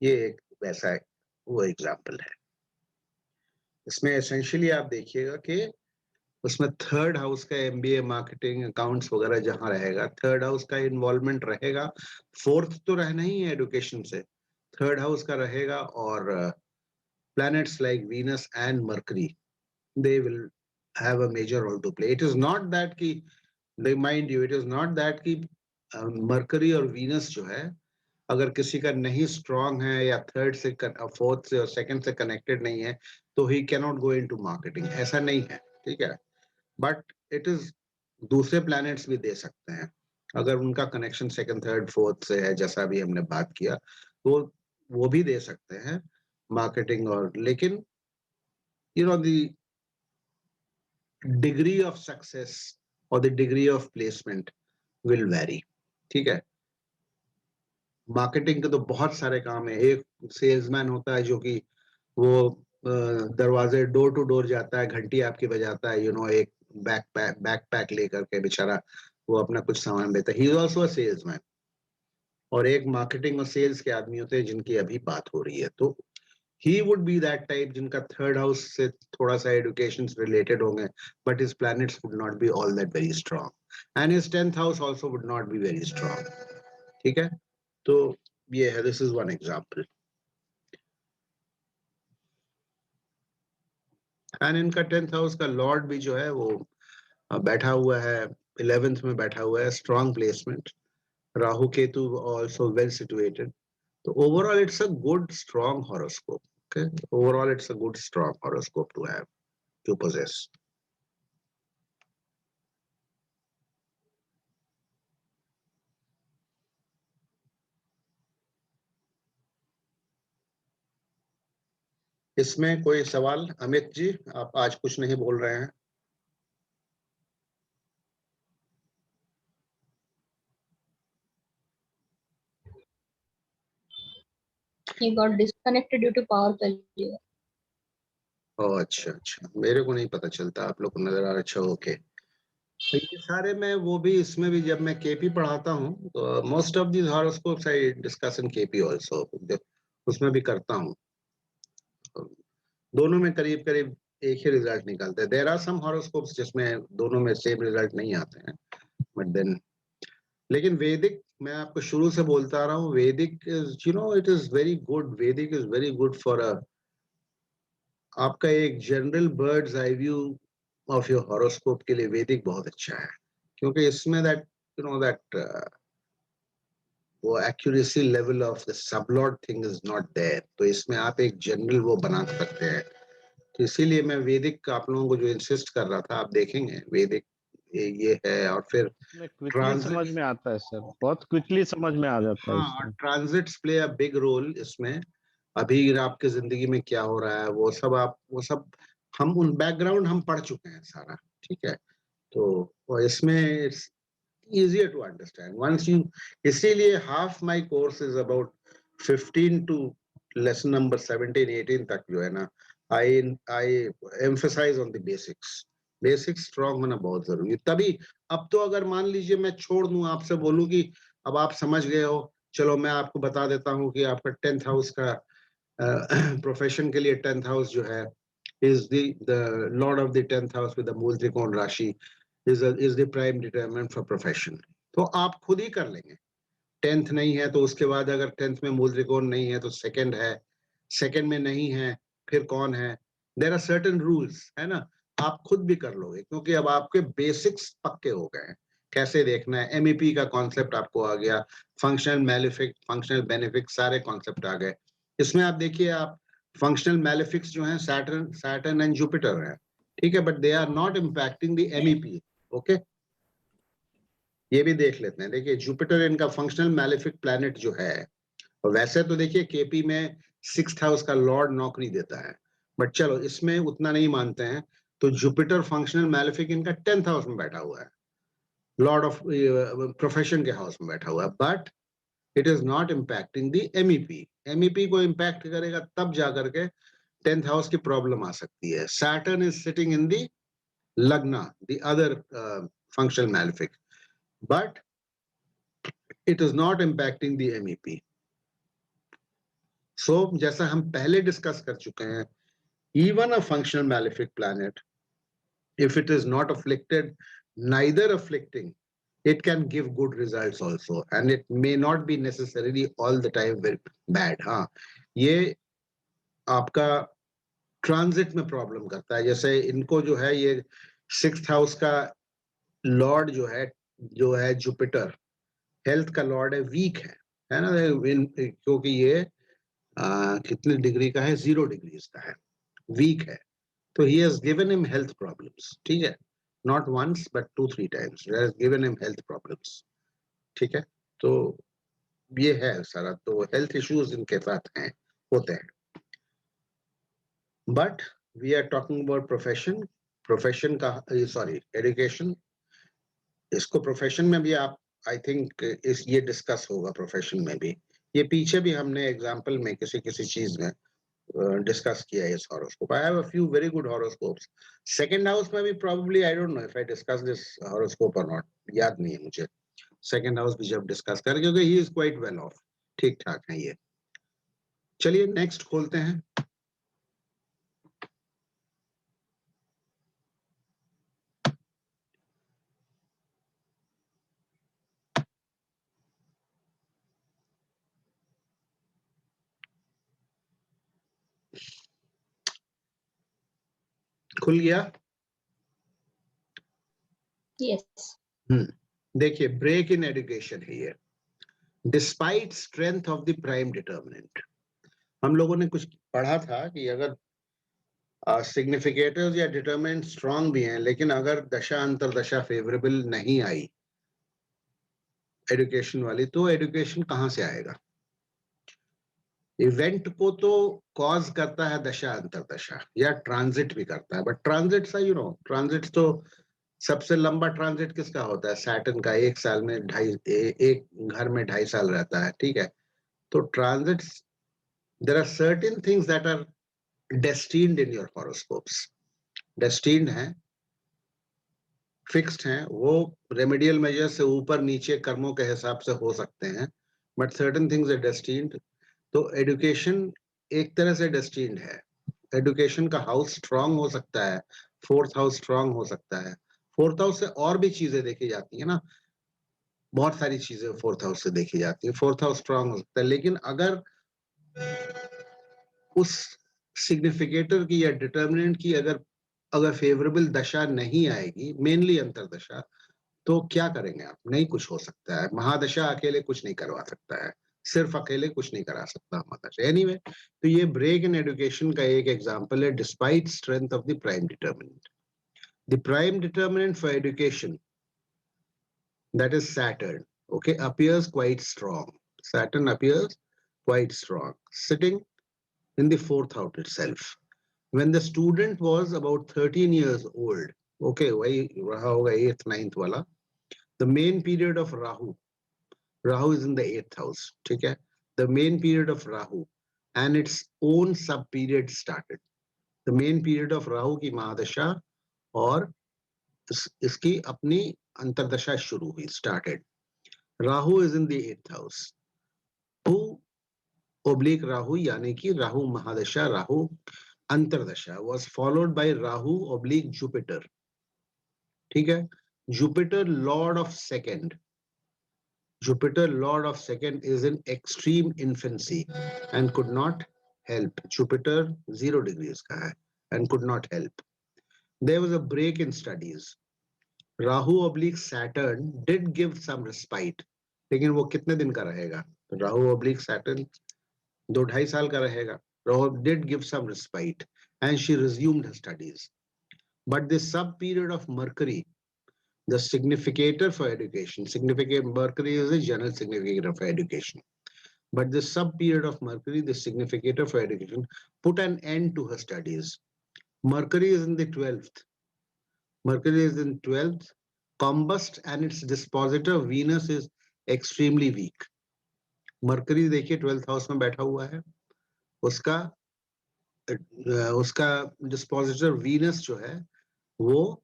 Speaker 1: ये एक वैसा वो एग्जांपल है. इसमें एसेंशियली आप देखिएगा कि उसमें थर्ड हाउस का MBA, मार्केटिंग, अकाउंट्स वगैरह जहां रहेगा, थर्ड हाउस का इन्वॉल्वमेंट रहेगा. फोर्थ तो रहना ही है एडुकेशन से, थर्ड हाउस का रहेगा. और planets like Venus and Mercury, they will have a major role to play. It is not that कि, remind you, it is not that कि Mercury और Venus जो है, अगर किसी का नहीं स्ट्रांग है या थर्ड से, फोर्थ से और सेकंड से कनेक्टेड नहीं है, तो ही कैनॉट गो इनटू मार्केटिंग. ऐसा नहीं है, ठीक है. बट इट इज, दूसरे प्लैनेट्स भी दे सकते हैं अगर उनका कनेक्शन सेकंड, थर्ड, फोर्थ से है, जैसा भी हमने बात किया, तो वो भी दे सकते हैं मार्केटिंग. और लेकिन द डिग्री ऑफ सक्सेस और the degree of placement will very. ठीक है. मार्केटिंग के तो बहुत सारे काम है. एक सेल्समैन होता है जो कि वो दरवाजे डोर टू डोर जाता है, घंटी आपकी बजाता है, एक बैकपैक लेकर के बेचारा वो अपना कुछ सामान बेचता है. He is also a salesman. और एक मार्केटिंग और सेल्स के आदमी होते हैं जिनकी अभी बात हो रही है. तो he would be that type जिनका थर्ड हाउस से थोड़ा सा एजुकेशन रिलेटेड होंगे, but his planets would not be all that very strong, and his 10th house also would not be very strong. ठीक है. तो ये है, this is one example. And इनका 10th हाउस का लॉर्ड भी जो है वो बैठा हुआ है, 11th में बैठा हुआ है, strong placement. Rahu Ketu also well situated. तो overall it's a good strong horoscope. Okay, overall it's a good strong horoscope to have, to possess. इसमें कोई सवाल? अमित जी, आप आज कुछ नहीं बोल रहे हैं.
Speaker 2: He got disconnected due to power failure.
Speaker 1: ओह अच्छा अच्छा, मेरे को नहीं पता चलता, आप लोग को नजर आ रहा. अच्छा, ओके. तो ये सारे में वो भी, इसमें भी जब मैं केपी पढ़ाता हूँ तो most of these horoscopes I discuss in KP also, उसमें भी करता हूँ. दोनों में करीब करीब एक ही रिजल्ट निकलते हैं. देयर आर सम हॉरोस्कोप्स जिसमें दोनों में सेम रिजल्ट नहीं आते हैं, बट देन, लेकिन वैदिक, मैं आपको शुरू से बोलता आ रहा हूँ, Vedic is, it is very good. Vedic is very good for आपका एक general birds eye view of your horoscope के लिए वैदिक बहुत अच्छा है, क्योंकि इसमें दैट, दैट वो accuracy level of the sublord thing is not there, तो इसमें आप एक जनरल वो बना सकते हैं। तो इसीलिए मैं वैदिक आप लोगों को जो इंसिस्ट कर रहा था, आप देखेंगे वैदिक ये है, और फिर
Speaker 3: में क्विकली समझ
Speaker 1: ट्रांजिट,
Speaker 3: में आता है सर, बहुत क्विकली समझ में आ जाता है
Speaker 1: हाँ, और
Speaker 3: इसमें।
Speaker 1: Transits play a big role इसमें। अभी आपके जिंदगी में क्या हो रहा है वो सब हम उन बैकग्राउंड हम पढ़ चुके हैं सारा, ठीक है। तो वो इसमें it's easier to understand once you, इसीलिए half my course is about 15 to lesson number 17 18 तक जो है ना, I emphasize on the basics strong होना बहुत जरूरी है। तभी अब तो अगर मान लीजिए मैं छोड़ दूं, आपसे बोलूं कि अब आप समझ गए हो, चलो मैं आपको बता देता हूं कि आपका 10th हाउस का प्रोफेशन के लिए 10th हाउस जो है is the lord of the 10th house with the मूल त्रिकोण राशि is the prime determinant for profession। तो आप खुद ही कर लेंगे। 10th नहीं है तो उसके बाद अगर 10th में मूल त्रिकोण नहीं है तो सेकंड है, सेकंड में नहीं है फिर कौन है। देयर आर सर्टेन रूल्स, है ना, आप खुद भी कर लोगे क्योंकि अब आपके बेसिक्स पक्के हो गए हैं। कैसे देखना है, एमईपी का कॉन्सेप्ट आपको आ गया, फंक्शनल मैलिफिक, फंक्शनल बेनिफिक, सारे कॉन्सेप्ट आ गए। इसमें आप देखिए, आप फंक्शनल मैलिफिक्स जो हैं सैटर्न एंड जुपिटर हैं, ठीक है, but they are not impacting the MEP. Okay, ये भी देख लेते हैं। देखिए जुपिटर इनका फंक्शनल मैलिफिक प्लैनेट जो है, और वैसे तो देखिए केपी में 6th हाउस का लॉर्ड नौकरी देता है, बट चलो इसमें उतना नहीं मानते हैं। तो जुपिटर फंक्शनल मैलिफिक इनका 10th हाउस में बैठा हुआ है, लॉर्ड ऑफ प्रोफेशन के हाउस में बैठा हुआ है, but it is not impacting the MEP. MEP को इम्पैक्ट करेगा तब जाकर के 10th हाउस की प्रॉब्लम आ सकती है। Saturn is sitting in the lagna, the other functional malefic, but it is not impacting the MEP. So जैसा हम पहले डिस्कस कर चुके हैं, even a functional malefic planet, if it is not afflicted, neither afflicting, it can give good results also, and it may not be necessarily all the time very bad। हाँ, ये आपका transit में problem करता है। जैसे इनको जो है ये 6th हाउस का लॉर्ड जो है जुपिटर, हेल्थ का लॉर्ड है, वीक है ना, क्योंकि ये कितने डिग्री का है, 0 डिग्रीज का है, वीक है। तो he has given him health problems, ठीक है, not once but 2-3 times he has given him health problems, ठीक है। तो ये है सारा, तो हेल्थ इश्यूज इनके साथ हैं, होते हैं। But we are talking about profession का, सॉरी, एजुकेशन। इसको प्रोफेशन में भी आप, आई थिंक इस ये डिस्कस होगा प्रोफेशन में भी। ये पीछे भी हमने एग्जाम्पल में किसी चीज में डिस्कस किया है इस horoscope. I have a few very good horoscopes. Second house में भी probably, I don't know if I discuss this horoscope और नॉट, याद नहीं है मुझे। सेकंड हाउस भी जब डिस्कस करें, क्योंकि he is quite well of, ठीक ठाक है ये। चलिए नेक्स्ट खोलते हैं। खुल गया?
Speaker 2: Yes.
Speaker 1: देखिए, ब्रेक इन एजुकेशन है ये, despite strength of the prime determinant. हम लोगों ने कुछ पढ़ा था कि अगर सिग्निफिकेटर्स या डिटर्मिनेंट स्ट्रांग भी हैं, लेकिन अगर दशा अंतरदशा फेवरेबल नहीं आई एजुकेशन वाली, तो एजुकेशन कहां से आएगा? इवेंट को तो कॉज करता है दशा अंतरदशा, या ट्रांजिट भी करता है, बट ट्रांजिट सा ट्रांजिट तो सबसे लंबा ट्रांजिट किसका होता है? सैटर्न का। एक साल में एक घर में 2.5 साल रहता है, ठीक है। तो transits, there are certain things that are destined in your horoscopes. Destined हैं, फिक्स्ड हैं, वो रेमेडियल मेजर से ऊपर नीचे कर्मों के हिसाब से हो सकते हैं, but certain things are destined. तो एजुकेशन एक तरह से डेस्टिन्ड है। एजुकेशन का हाउस स्ट्रांग हो सकता है, 4th हाउस स्ट्रांग हो सकता है। 4th हाउस से और भी चीजें देखी जाती है ना, बहुत सारी चीजें 4th हाउस से देखी जाती है। 4th हाउस स्ट्रांग हो सकता है, लेकिन अगर उस सिग्निफिकेटर की या डिटर्मिनेंट की अगर फेवरेबल दशा नहीं आएगी, मेनली अंतरदशा, तो क्या करेंगे आप? नहीं कुछ हो सकता है, महादशा अकेले कुछ नहीं करवा सकता है, सिर्फ अकेले कुछ नहीं करा सकता महादशा। एनीवे, तो ये ब्रेक इन एजुकेशन का एक एग्जांपल है, despite strength of the prime determinant. The prime determinant for education, that is Saturn, okay, appears quite strong. Saturn appears quite strong, sitting in the fourth house itself. When the student was about 13 years old, okay, वही रहा होगा 8th 9th वाला, the main period of Rahu is in the 8th house, ठीक है, the main period of Rahu and its own sub period started. The main period of Rahu की महादशा और इसकी अपनी अंतरदशा शुरू हुई, started. Rahu is in the 8th house, Rahu oblique Rahu यानी कि Rahu mahadasha, Rahu antardasha was followed by Rahu oblique Jupiter, ठीक है। Jupiter lord of second, Jupiter lord of second is in extreme infancy and could not help. Jupiter 0 degrees का है and could not help. There was a break in studies. Rahu oblique Saturn did give some respite, लेकिन वो कितने दिन का रहेगा? Rahu oblique Saturn 2-2.5 साल का रहेगा। Rahu did give some respite and she resumed her studies. But this sub period of Mercury, the significator for education, Mercury is a general significator for education. But this sub period of Mercury, the significator for education, put an end to her studies. Mercury is in the 12th. Mercury is in 12th. Combust and its dispositor Venus is extremely weak. Mercury देखिए 12th house में बैठा हुआ है, उसका dispositor Venus जो है वो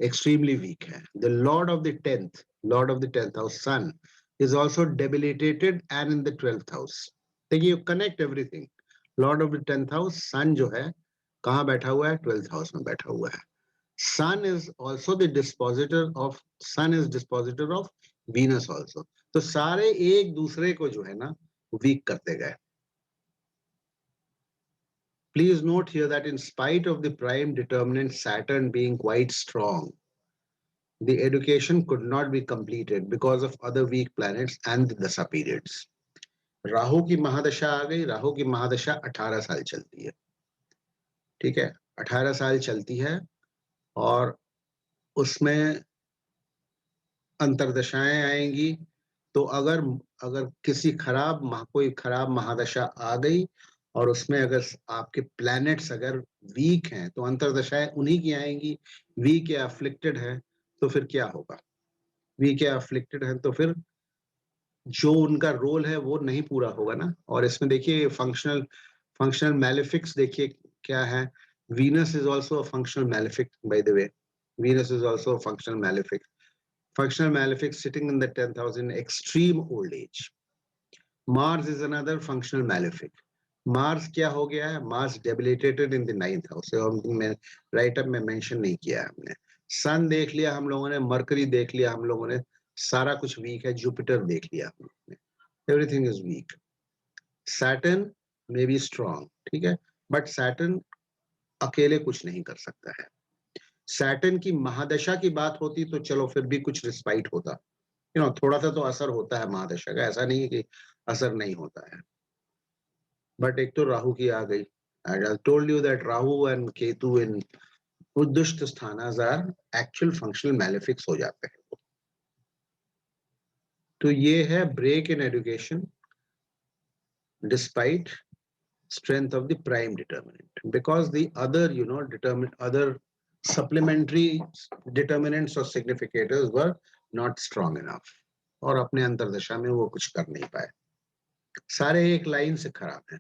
Speaker 1: extremely weak है। The lord of the 10th house sun is also debilitated and in the 12th house. देखिए, connect everything. Lord of the 10th house sun जो है कहाँ बैठा हुआ है? 12th हाउस में बैठा हुआ है। Sun is also the dispositor of Venus also. तो सारे एक दूसरे को जो है ना वीक करते गए। Please note here that in spite of the prime determinant Saturn being quite strong, the education could not be completed because of other weak planets and the dasa periods. Rahu की महादशा आ गई। राहु की महादशा 18 साल चलती है, ठीक है, 18 साल चलती है और उसमें अंतरदशाएं आएंगी। तो अगर कोई खराब महादशा आ गई और उसमें अगर आपके प्लैनेट्स अगर वीक हैं तो अंतरदशाएं उन्हीं की आएंगी। वीक या अफ्लिक्टेड है तो फिर क्या होगा? वीक या अफ्लिक्टेड है तो फिर जो उनका रोल है वो नहीं पूरा होगा ना। और इसमें देखिए फंक्शनल मैलेफिक्स देखिए क्या है। Venus is also a functional malefic, by the way. Venus is also a functional malefic. Functional malefic sitting in the 10th house in extreme old age. Mars is another functional malefic. Mars क्या हो गया है? Mars debilitated in the 9th house. Right up में mention नहीं किया है हमने। सन देख लिया हम लोगों ने, मरकरी देख लिया हम लोगों ने, सारा कुछ वीक है। जुपिटर देख लिया हम लोगों ने, everything is weak. Saturn may be strong, ठीक है, बट सैटर्न अकेले कुछ नहीं कर सकता है। सैटर्न की महादशा की बात होती तो चलो फिर भी कुछ रिस्पाइट होता, थोड़ा सा तो असर होता है महादशा का, ऐसा नहीं है कि असर नहीं होता है। बट एक तो राहु की आ गई। I told you that Rahu and Ketu in उद्दुष्ट स्थानास आर एक्चुअल फंक्शनल मैलेफिक्स हो जाते हैं। तो ये है break in education despite strength of the prime determinant, because the other other supplementary determinants or significators were not strong enough, और अपने अंतरदशा में वो कुछ कर नहीं पाए। सारे एक लाइन से खराब हैं।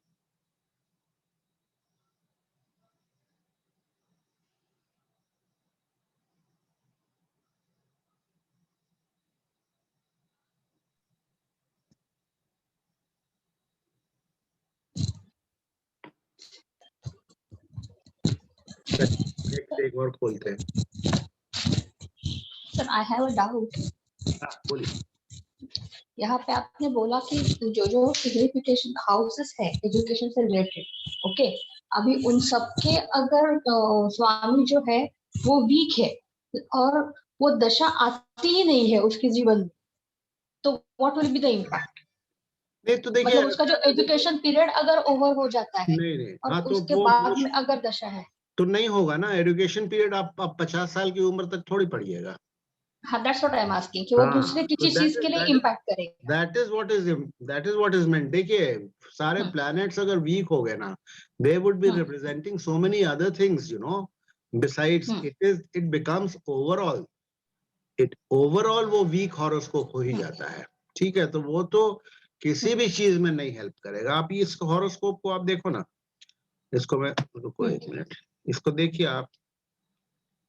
Speaker 1: एक और खोलते हैं।
Speaker 2: Sir, I have a doubt.
Speaker 1: बोलिए।
Speaker 2: यहाँ पे आपने बोला कि जो सिग्निफिकेशन हाउसेस है एजुकेशन से रिलेटेड, ओके, अभी उन सब के अगर स्वामी जो है वो वीक है और वो दशा आती ही नहीं है उसके जीवन में, तो what will be the impact?
Speaker 1: नहीं तो देखिए,
Speaker 2: मतलब उसका जो एजुकेशन पीरियड अगर ओवर हो जाता है
Speaker 1: नहीं
Speaker 2: और
Speaker 1: हाँ, तो
Speaker 2: उसके
Speaker 1: वो
Speaker 2: बाद में अगर दशा है,
Speaker 1: तो नहीं होगा ना एजुकेशन पीरियड। आप 50 साल की उम्र तक थोड़ी पढ़िएगा।
Speaker 2: हाँ, that's what I am asking कि वो दूसरे
Speaker 1: तो
Speaker 2: किसी चीज के लिए इम्पैक्ट करेगा।
Speaker 1: That is what is meant. देखिए, सारे प्लैनेट्स अगर वीक हो गए ना, they would be representing so many other things, you know, besides it becomes overall, overall वो वीक हॉरोस्कोप हो ही जाता है। ठीक है, तो वो तो किसी भी चीज में नहीं हेल्प करेगा। आप इस हॉरोस्कोप को आप देखो ना, इसको मैं, रुको एक मिनट, इसको देखिए आप,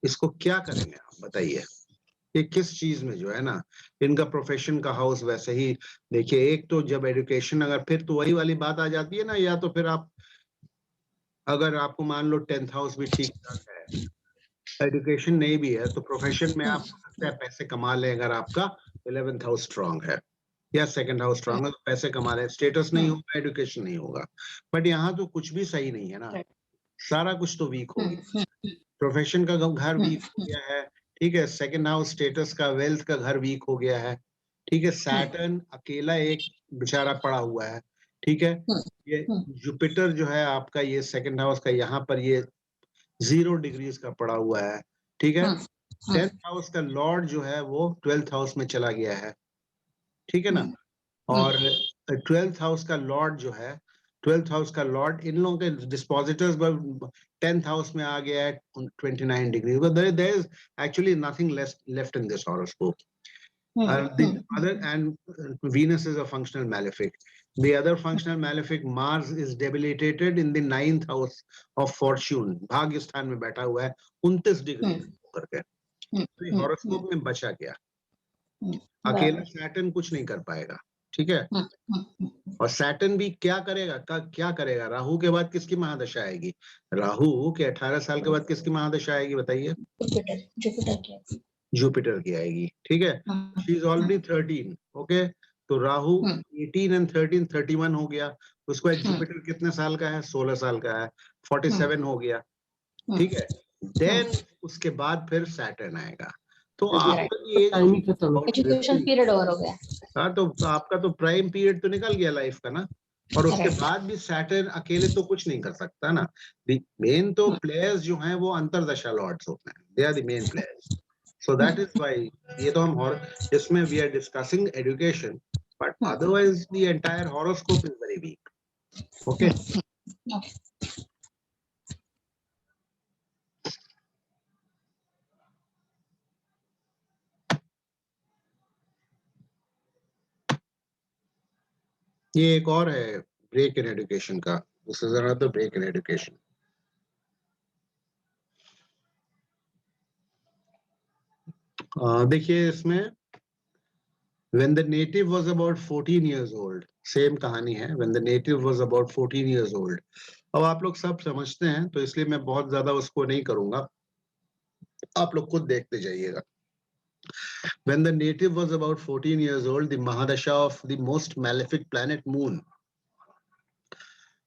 Speaker 1: इसको क्या करेंगे आप बताइए, ये किस चीज में जो है ना, इनका प्रोफेशन का हाउस वैसे ही। देखिए, एक तो जब एजुकेशन, अगर फिर तो वही वाली बात आ जाती है ना, या तो फिर आप, अगर आपको मान लो 10th हाउस भी ठीक ठाक है, एजुकेशन नहीं भी है, तो प्रोफेशन में आप हो सकता है पैसे कमा लें अगर आपका 11th हाउस स्ट्रांग है या 2nd हाउस स्ट्रांग है, तो पैसे कमा लें, स्टेटस नहीं होगा, एजुकेशन नहीं होगा। बट यहाँ तो कुछ भी सही नहीं है ना, सारा कुछ तो वीक हो गया। प्रोफेशन का घर वीक हो गया है, ठीक है, 2nd हाउस स्टेटस का, वेल्थ का घर वीक हो गया है, ठीक है, सैटर्न अकेला एक बेचारा पड़ा हुआ है, ठीक है, ये जुपिटर जो है आपका, ये 2nd हाउस का, यहाँ पर ये 0 डिग्रीज का पड़ा हुआ है, ठीक है। 10th हाउस का लॉर्ड जो है वो 12th हाउस में चला गया है, ठीक है ना, और 12th हाउस का लॉर्ड जो है, 12th हाउस का लॉर्ड इन लोगों के डिस्पोजिटर्स 10th हाउस में आ गया है 29 degree. There is actually nothing left in this horoscope. The other, and Venus is a functional malefic. The other functional malefic, Mars, is debilitated in the 9th house of fortune. भाग्य स्थान में बैठा हुआ है 29 degree होकर के। तो horoscope में बचा क्या? अकेला सैटर्न कुछ नहीं कर पाएगा, ठीक है। और सैटर्न भी क्या करेगा, क्या करेगा? राहु के बाद किसकी महादशा आएगी? राहु के 18 साल के बाद किसकी महादशा आएगी बताइए? जुपिटर की आएगी, ठीक है। She is already 13, okay. तो राहु 18 एंड 13, 31 हो गया। उसके बाद जुपिटर कितने साल का है? 16 साल का है, 47 हो गया, ठीक है। देन उसके बाद फिर सैटर्न आएगा। तो आपका ये
Speaker 2: एजुकेशन पीरियड ओवर हो गया।
Speaker 1: हाँ, तो आपका तो प्राइम पीरियड तो निकल गया लाइफ का ना। और उसके बाद भी सैटर्न अकेले तो कुछ नहीं कर सकता ना। मेन तो प्लेयर्स जो हैं वो अंतरदशा लॉर्ड्स होते हैं, they are the main players. So that is why ये तो हम, और इसमें we are discussing education, but otherwise the entire horoscope is very weak, okay. ये एक और है ब्रेक इन एजुकेशन का, this is another break in education. देखिए इसमें, when the native was about 14 years old, same कहानी है, when the native was about 14 years old। अब आप लोग सब समझते हैं तो इसलिए मैं बहुत ज्यादा उसको नहीं करूंगा, आप लोग खुद देखते जाइएगा। When the native was about 14 years old, the Mahadasha of the most malefic planet Moon,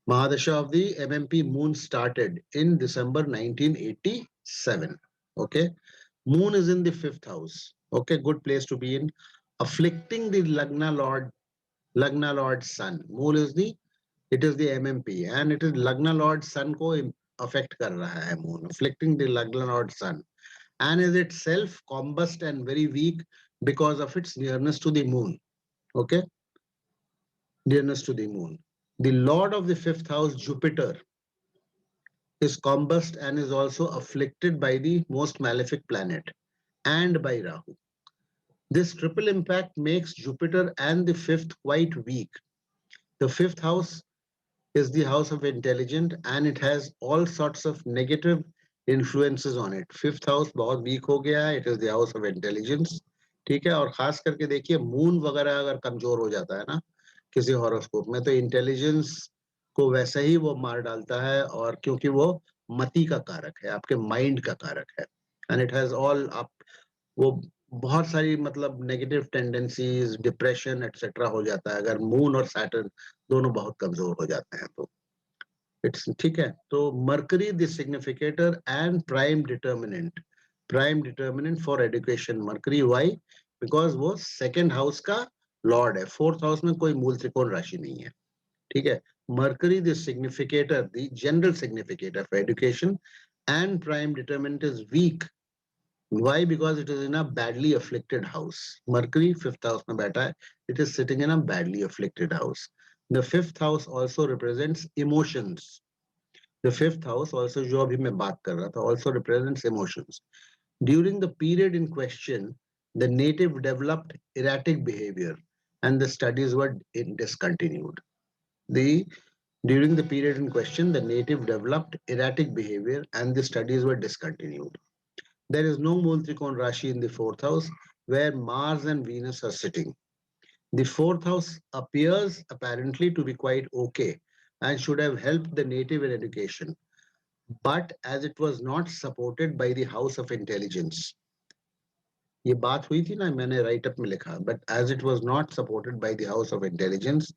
Speaker 1: Mahadasha of the MMP Moon started in December 1987. Okay, Moon is in the 5th house. Okay, good place to be in. Afflicting the Lagna Lord Sun. Moon is the, it is the MMP, and it is Lagna Lord Sun को affect कर रहा है Moon, afflicting the Lagna Lord Sun, and is itself combust and very weak because of its nearness to the Moon. Okay, nearness to the Moon. The Lord of the 5th house, Jupiter, is combust and is also afflicted by the most malefic planet and by Rahu. This triple impact makes Jupiter and the 5th quite weak. The 5th house is the house of intelligence and it has all sorts of negative influences on it. 5th house बहुत weak हो गया है, it is the house of intelligence, ठीक है। और खास करके देखिए मून वगैरह अगर कमजोर हो जाता है ना किसी हॉरोस्कोप में, तो इंटेलिजेंस को वैसे ही वो मार डालता है, और क्योंकि वो मति का कारक है, आपके माइंड का कारक है, एंड इट हैज ऑल आप, वो बहुत सारी मतलब नेगेटिव टेंडेंसीज, डिप्रेशन एक्सेट्रा हो जाता है अगर मून और सैटर्न दोनों बहुत कमजोर हो जाते हैं तो। इट्स ठीक है। तो mercury the significator and prime determinant, prime determinant for education mercury. Why? Because वो सेकंड हाउस का लॉर्ड है, फोर्थ हाउस में कोई मूल त्रिकोण राशि नहीं है, ठीक है। Mercury the significator, the general significator for education, and prime determinant is weak. Why? Because it is in a badly afflicted house. Mercury fifth house में बैठा है. It is sitting in a badly afflicted house. The fifth house also represents emotions. The fifth house also, जो अभी मैं बात कर रहा था, also represents emotions. During the period in question, the native developed erratic behavior, and the studies were discontinued. During the period in question, the native developed erratic behavior, and the studies were discontinued. There is no Mool Trikon Rashi in the fourth house where Mars and Venus are sitting. The fourth house appears apparently to be quite okay and should have helped the native in education. But as it was not supported by the house of intelligence, ये बात हुई थी ना, मैंने right up में लिखा, but as it was not supported by the house of intelligence,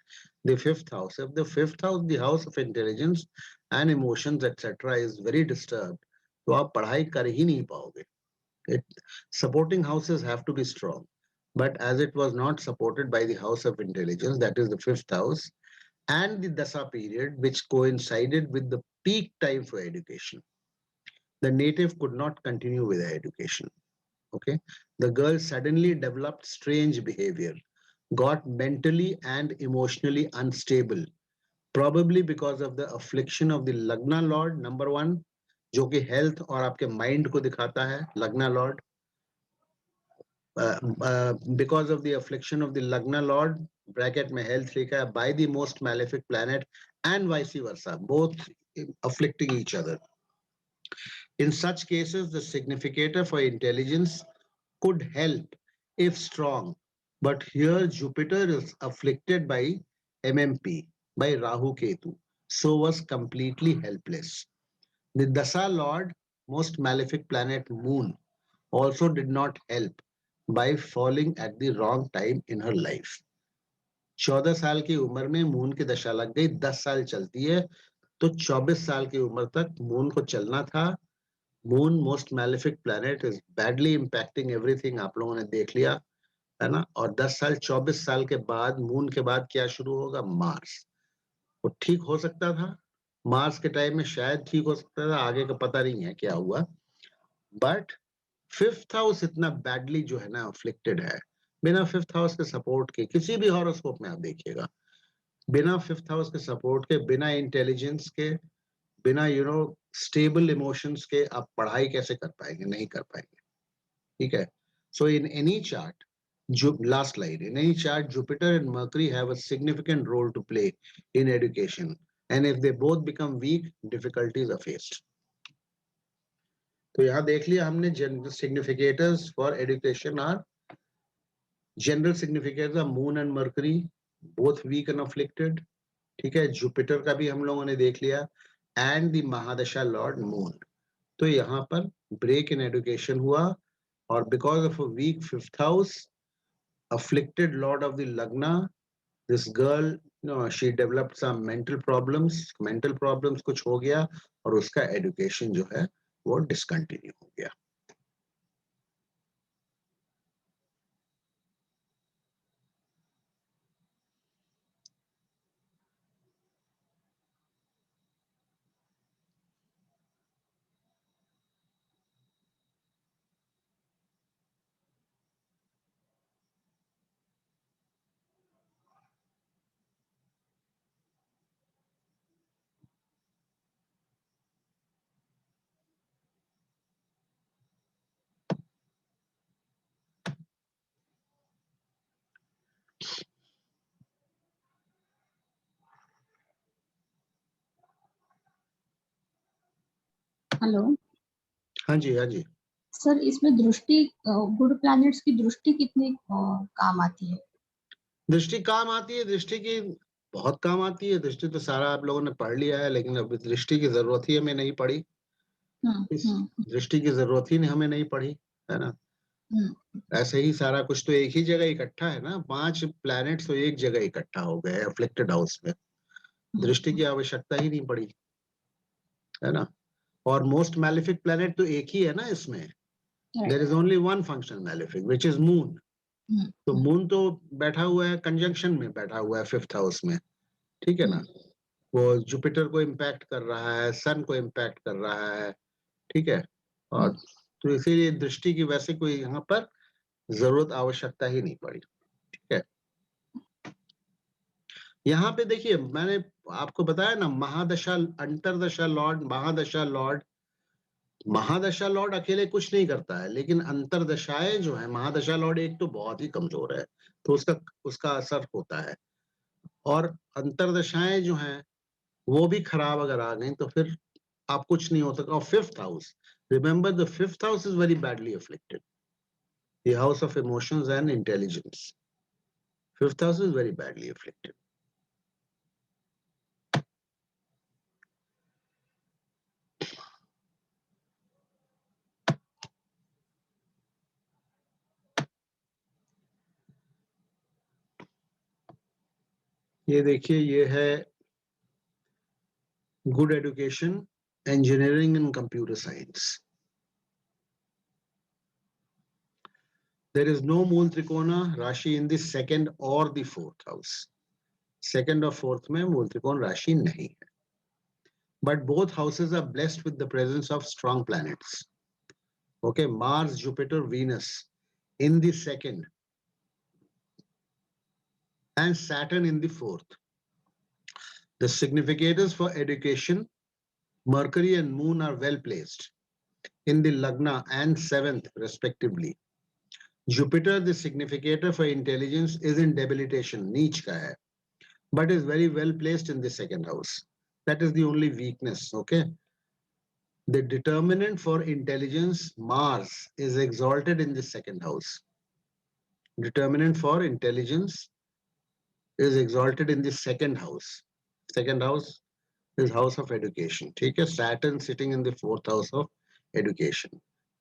Speaker 1: the fifth house, if the fifth house, the house of intelligence and emotions etc. is very disturbed, तो आप पढ़ाई कर ही नहीं पाओगे. Supporting houses have to be strong, but as it was not supported by the house of intelligence, that is the fifth house, and the dasa period which coincided with the peak time for education, the native could not continue with their education. Okay, the girl suddenly developed strange behavior, got mentally and emotionally unstable, probably because of the affliction of the lagna lord, number one, जो कि health और आपके mind को दिखाता है, लग्ना Lord. Because of the affliction of the Lagna Lord, bracket में health लिखा है, by the most malefic planet, and vice versa, both afflicting each other. In such cases, the significator for intelligence could help if strong, but here Jupiter is afflicted by MMP, by Rahu Ketu, so was completely helpless. The Dasa Lord, most malefic planet Moon, also did not help by falling at the wrong time in her life. 14 साल की उम्र में moon की दशा लग गई, 10 साल चलती है, तो 24 साल की उम्र तक मून को चलना था. Moon most malefic planet is badly impacting everything, आप लोगों ने देख लिया है ना. और 10 साल 24 साल के बाद मून के बाद क्या शुरू होगा? मार्स. वो ठीक हो सकता था, मार्स के टाइम में शायद ठीक हो सकता था, आगे का पता नहीं है क्या हुआ. बट फिफ्थ हाउस इतना बैडली जो है ना अफ्लिक्टेड है, बिना फिफ्थ हाउस के सपोर्ट के, किसी भी हॉरोस्कोप में आप देखिएगा, बिना फिफ्थ हाउस के सपोर्ट के, बिना इंटेलिजेंस के, बिना स्टेबल इमोशंस के आप पढ़ाई कैसे कर पाएंगे? नहीं कर पाएंगे, ठीक है. सो इन एनी चार्ट, जो last line, in any chart Jupiter and Mercury have a significant role to play in education, and if they both become weak, difficulties are faced. तो यहाँ देख लिया हमने, general significators for education are, general significators are moon and Mercury, both weak and afflicted, ठीक है. Jupiter का भी हम लोगों ने देख लिया, and the mahadasha lord moon. तो यहाँ पर ब्रेक इन एजुकेशन हुआ, और because of a weak fifth house, afflicted lord of the lagna, this girl she developed some mental problems कुछ हो गया, और उसका एजुकेशन जो है वो डिसकंटिन्यू हो गया.
Speaker 2: हेलो
Speaker 1: हाँ जी, हाँ जी.
Speaker 2: सर, इसमें दृष्टि, गुड प्लैनेट्स की दृष्टि कितनी काम आती है?
Speaker 1: दृष्टि काम आती है, दृष्टि की बहुत काम आती है. दृष्टि तो सारा आप लोगों ने पढ़ लिया है, लेकिन अब दृष्टि की जरूरत ही हमें नहीं पड़ी. इस दृष्टि की जरूरत ही हमें नहीं पड़ी, है ना. ऐसे ही सारा कुछ तो एक ही जगह इकट्ठा है ना, 5 प्लैनेट्स तो एक जगह इकट्ठा हो गए अफ्लिक्टेड हाउस में, दृष्टि की आवश्यकता ही नहीं पड़ी, है ना. और मोस्ट मैलिफिक प्लैनेट तो एक ही है ना इसमें,
Speaker 2: Right.
Speaker 1: There is only one function malefic, which is moon. तो मून तो बैठा हुआ है कंजंक्शन में, बैठा हुआ है 5th हाउस में, ठीक है ना, वो जुपिटर को इम्पैक्ट कर रहा है, सन को इम्पैक्ट कर रहा है, ठीक है, और तो इसीलिए दृष्टि की वैसे कोई यहाँ पर जरूरत आवश्यकता ही नहीं पड़ी, ठीक है। यहाँ पे देखिए मैंने आपको बताया ना, महादशा, अंतरदशा लॉर्ड, महादशा लॉर्ड अकेले कुछ नहीं करता है, लेकिन अंतरदशाएं जो है, महादशा लॉर्ड एक तो बहुत ही कमजोर है, तो उसका असर होता है, और अंतरदशाएं जो हैं वो भी खराब अगर आ गई तो फिर आप कुछ नहीं हो सकता। और 5th house, remember the 5th house is very badly afflicted, the house of emotions and intelligence, 5th house is very badly afflicted. ये देखिए, ये है good education, engineering and computer science. There is no mool trikona rashi in the 2nd or the 4th house. 2nd or 4th में मूल त्रिकोण राशि नहीं है, but both houses are blessed with the presence of strong planets. Okay, Mars, Jupiter, Venus in the 2nd and Saturn in the 4th. The significators for education, Mercury and Moon are well placed in the Lagna and 7th respectively. Jupiter, the significator for intelligence, is in debilitation, नीच का है, but is very well placed in the 2nd house. That is the only weakness, okay? The determinant for intelligence, Mars, is exalted in the 2nd house. Determinant for intelligence is exalted in the 2nd house. 2nd house is house of education, ठीक है? Saturn sitting in the 4th house of education.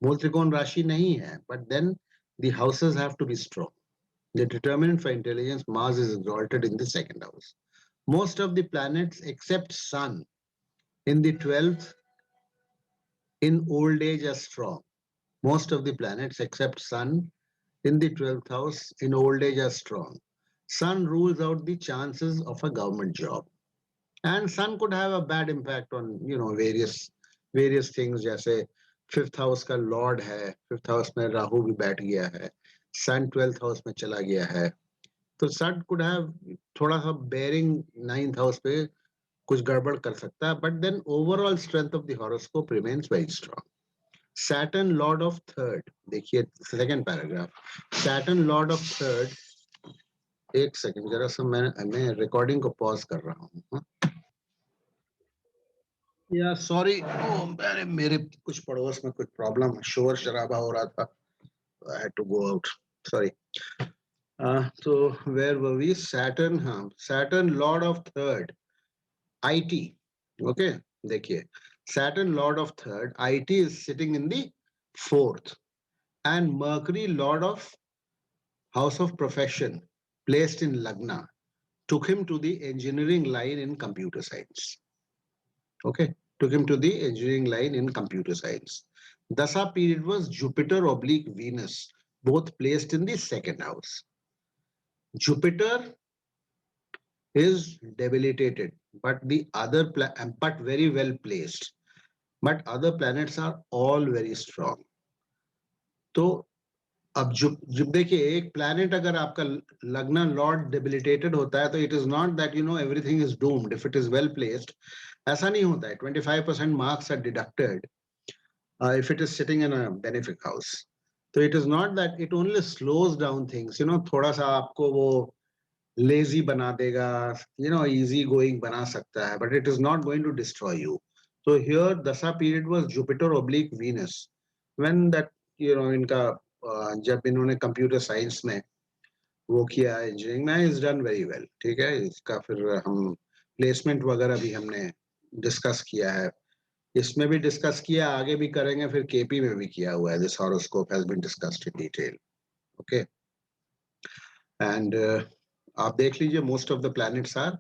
Speaker 1: मूल त्रिकोण राशि नहीं है, but then the houses have to be strong. The determinant for intelligence, Mars, is exalted in the 2nd house. Most of the planets except Sun in the 12th in old age are strong. Most of the planets except Sun in the 12th house in old age are strong. Sun rules out the chances of a government job. And Sun could have a bad impact on, you know, various things, जैसे 5th house का Lord है, 5th house में राहु भी बैठ गया है, सन 12th house में चला गया है, तो सन कुड हैव थोड़ा सा बेयरिंग 9th हाउस पे कुछ गड़बड़ कर सकता है, but then overall strength of the horoscope remains very strong. Saturn lord of 3rd, देखिए 2nd paragraph, Saturn lord of 3rd, एक सेकंड जरा सा मैं रिकॉर्डिंग को पॉज कर रहा हूँ. या सॉरी, मेरे कुछ पड़ोस में कुछ प्रॉब्लम, शोर शराबा हो रहा था, I had to go out, sorry. So where were we? Saturn, हाँ, Saturn lord of 3rd, IT, okay, देखिए Saturn lord of 3rd, IT is sitting in the 4th, and Mercury lord of house of profession placed in Lagna took him to the engineering line in computer science. Okay, took him to the engineering line in computer science. Dasa period was Jupiter oblique Venus, both placed in the 2nd house. Jupiter is debilitated, but the other but very well placed. But other planets are all very strong. तो अब जब देखिए एक planet अगर आपका लग्न Lord debilitated होता है तो it is not that you know everything is doomed if it is well placed. ऐसा नहीं होता है. 25% marks are deducted if it is sitting in a benefic house. So it is not that it only slows down things, you know, थोड़ा सा आपको वो lazy बना देगा, you know, easy going बना सकता है, but it is not going to destroy you. So here दशा period was Jupiter oblique Venus. When that, you know, इनका जब इन्होंने कंप्यूटर साइंस में वो किया इंजीनियरिंग में, इज डन वेरी वेल, ठीक है. इसका फिर हम प्लेसमेंट वगैरह भी हमने डिस्कस किया है, इसमें भी डिस्कस किया, आगे भी करेंगे, फिर केपी में भी किया हुआ है. This horoscope has been discussed in detail, okay. And आप देख लीजिए, most of the planets are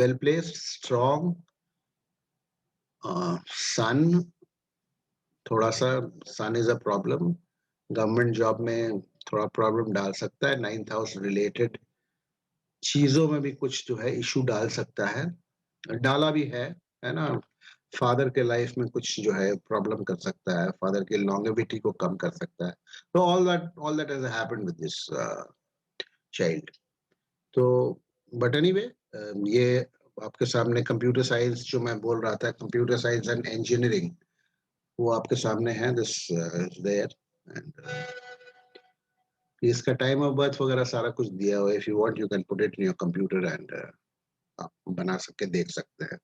Speaker 1: well placed, strong. Sun थोड़ा सा, sun is a problem, government job में थोड़ा प्रॉब्लम डाल सकता है, 9th हाउस रिलेटेड चीजों में भी कुछ जो है इशू डाल सकता है, डाला भी है ना। फादर के लाइफ में कुछ जो है प्रॉब्लम कर सकता है, फादर की लॉन्गेविटी को कम कर सकता है। तो all that has happened with this child. तो बट एनीवे, ये आपके सामने कंप्यूटर साइंस जो मैं बोल रहा था, कंप्यूटर साइंस एंड इंजीनियरिंग, वो आपके सामने है, दिस देयर। एंड इसका टाइम ऑफ बर्थ वगैरह सारा कुछ दिया हुआ है। If you want you can put it in your computer and आप बना सके देख सकते हैं।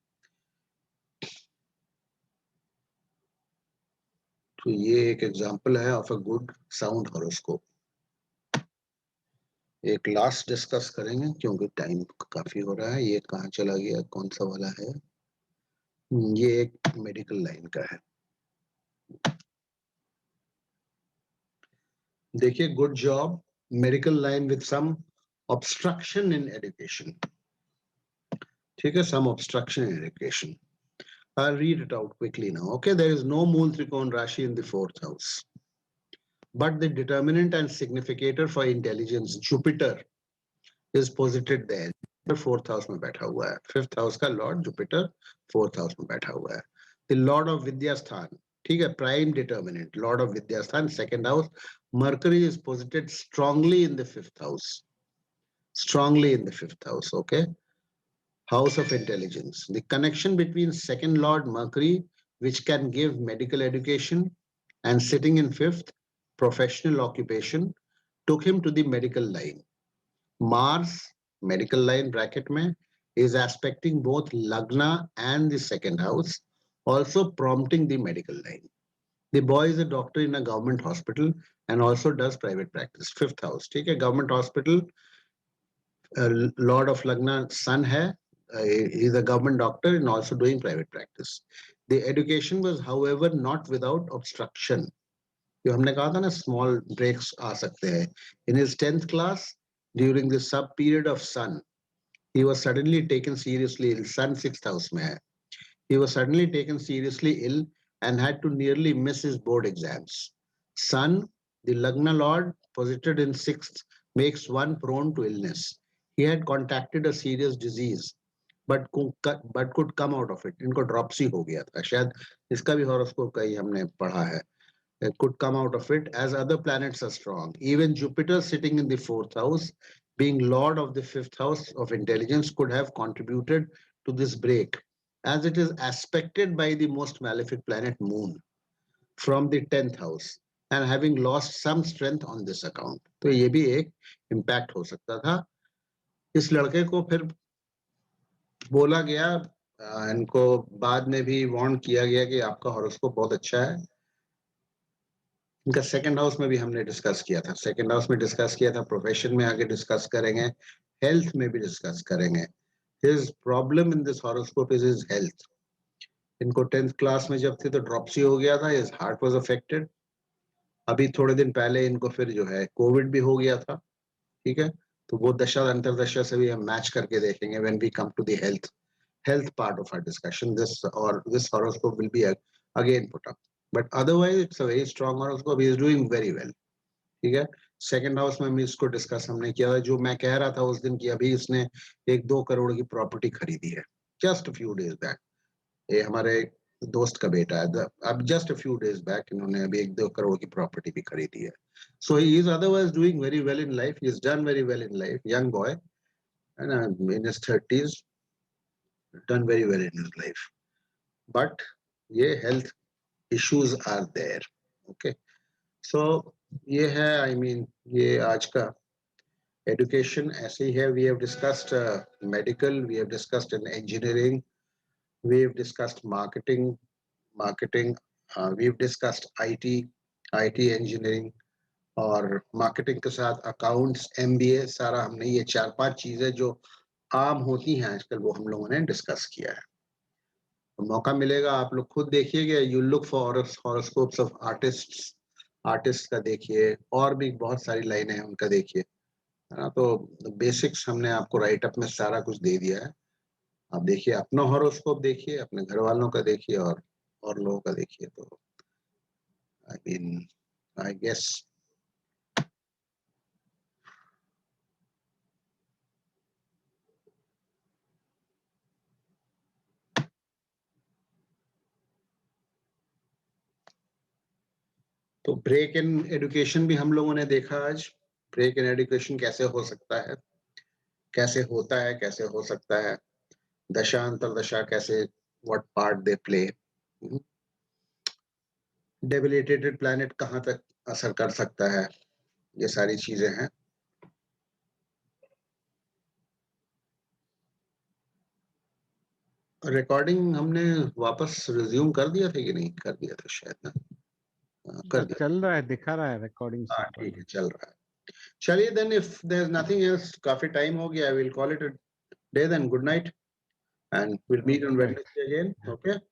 Speaker 1: तो ये एक एग्जांपल है of a good sound horoscope. एक लास्ट डिस्कस करेंगे क्योंकि टाइम काफी हो रहा है। ये कहाँ चला गया, कौन सा वाला है? ये एक मेडिकल लाइन का है। देखिए, good job, medical line with some obstruction in education. ठीक है, some obstruction in education. I'll read it out quickly now. Okay, there is no Mool Trikon Rashi in the 4th house. But the determinant and significator for intelligence, Jupiter, is posited there. 4th house में बैठा हुआ है। 5th house का lord Jupiter 4th house में बैठा हुआ है। The lord of Vidyasthan, ठीक है, prime determinant, lord of Vidyasthan, 2nd house. Mercury is posited strongly in the 5th house. Strongly in the 5th house, okay? House of intelligence. The connection between 2nd lord Mercury, which can give medical education, and sitting in 5th, professional occupation, took him to the medical line. Mars, medical line bracket mein, is aspecting both Lagna and the 2nd house, also prompting the medical line. The boy is a doctor in a government hospital and also does private practice. 5th house, ठीक है, government hospital, lord of Lagna son hai, he's a government doctor and also doing private practice. The education was, however, not without obstruction. जो हमने कहा था ना, small breaks आ सकते हैं. In his 10th class, during the sub period of Sun, he was suddenly taken seriously ill. Sun 6th house में है. He was suddenly taken seriously ill and had to nearly miss his board exams. Sun, the Lagna lord, posited in 6th, makes one prone to illness. He had contracted a serious disease, but could come out of it. इनको dropsy हो गया था, शायद इसका भी horoscope कहीं हमने पढ़ा है. It could come out of it as other planets are strong. Even Jupiter sitting in the 4th house, being lord of the 5th house of intelligence, could have contributed to this break, as it is aspected by the most malefic planet Moon from the 10th house and having lost some strength on this account. तो ये भी एक impact हो सकता था. इस लड़के को फिर बोला गया, इनको बाद में भी वार्न किया गया कि आपका हॉरोस्कोप बहुत अच्छा है. इनका 2nd हाउस में भी हमने डिस्कस किया था. 2nd हाउस में डिस्कस किया था, प्रोफेशन में आगे डिस्कस करेंगे, हेल्थ में भी डिस्कस करेंगे. His problem in this horoscope is his health. इनको 10th क्लास में जब थे तो ड्रॉप्सी हो गया था, his heart was affected. अभी थोड़े दिन पहले इनको फिर जो है कोविड भी हो गया था. ठीक है, तो वो दशा अंतरदशा से भी हम मैच करके देखेंगे when we come to the health part of our discussion. This horoscope will be again put up, but otherwise it's a very strong horoscope. He is doing very well. ठीक है, 2nd हाउस में भी इसको discuss हमने किया था. जो मैं कह रहा था उस दिन की, अभी इसने 1-2 करोड़ की प्रॉपर्टी खरीदी है, just a few days back. ये हमारे दोस्त का बेटा है. अब just a few days back इन्होंने अभी 1-2 करोड़ की प्रॉपर्टी भी खरीदी है. So he is otherwise doing very well in life. He has done very well in life. Young boy, and in his 30s, done very well in his life. But ये health issues are there. Okay. So ये है, I mean, ये आज का education ऐसे ही है. We have discussed medical, we have discussed in engineering, we have discussed marketing, we have discussed IT engineering, और marketing के साथ अकाउंट्स, MBA, सारा हमने ये 4-5 चीजें जो आम होती हैं आजकल वो हम लोगों ने डिस्कस किया है. तो मौका मिलेगा आप लोग खुद देखिएगा. You look for horoscopes of artist का देखिए, और भी बहुत सारी लाइनें हैं उनका देखिए. तो बेसिक्स हमने आपको राइट अप में सारा कुछ दे दिया है. आप देखिए, अपना हॉरोस्कोप देखिए, अपने घर वालों का देखिए, और लोगों का देखिए. तो आई मीन, आई गेस तो ब्रेक इन एजुकेशन भी हम लोगों ने देखा आज। ब्रेक इन एजुकेशन कैसे हो सकता है, कैसे होता है, कैसे हो सकता है, दशा अंतरदशा कैसे, what part they play, debilitated planet कहाँ तक असर कर सकता है, ये सारी चीजें हैं। रिकॉर्डिंग हमने वापस रिज्यूम कर दिया था कि नहीं कर दिया था शायद ना, कर दिया।
Speaker 3: चल रहा है, दिखा रहा है रिकॉर्डिंग
Speaker 1: हाँ
Speaker 3: सब।
Speaker 1: ठीक है, चल रहा है। चलिए then, if there is nothing else, काफी टाइम हो गया, I will call it a day then. Good night and will meet on
Speaker 3: Okay.
Speaker 1: Wednesday again. Okay.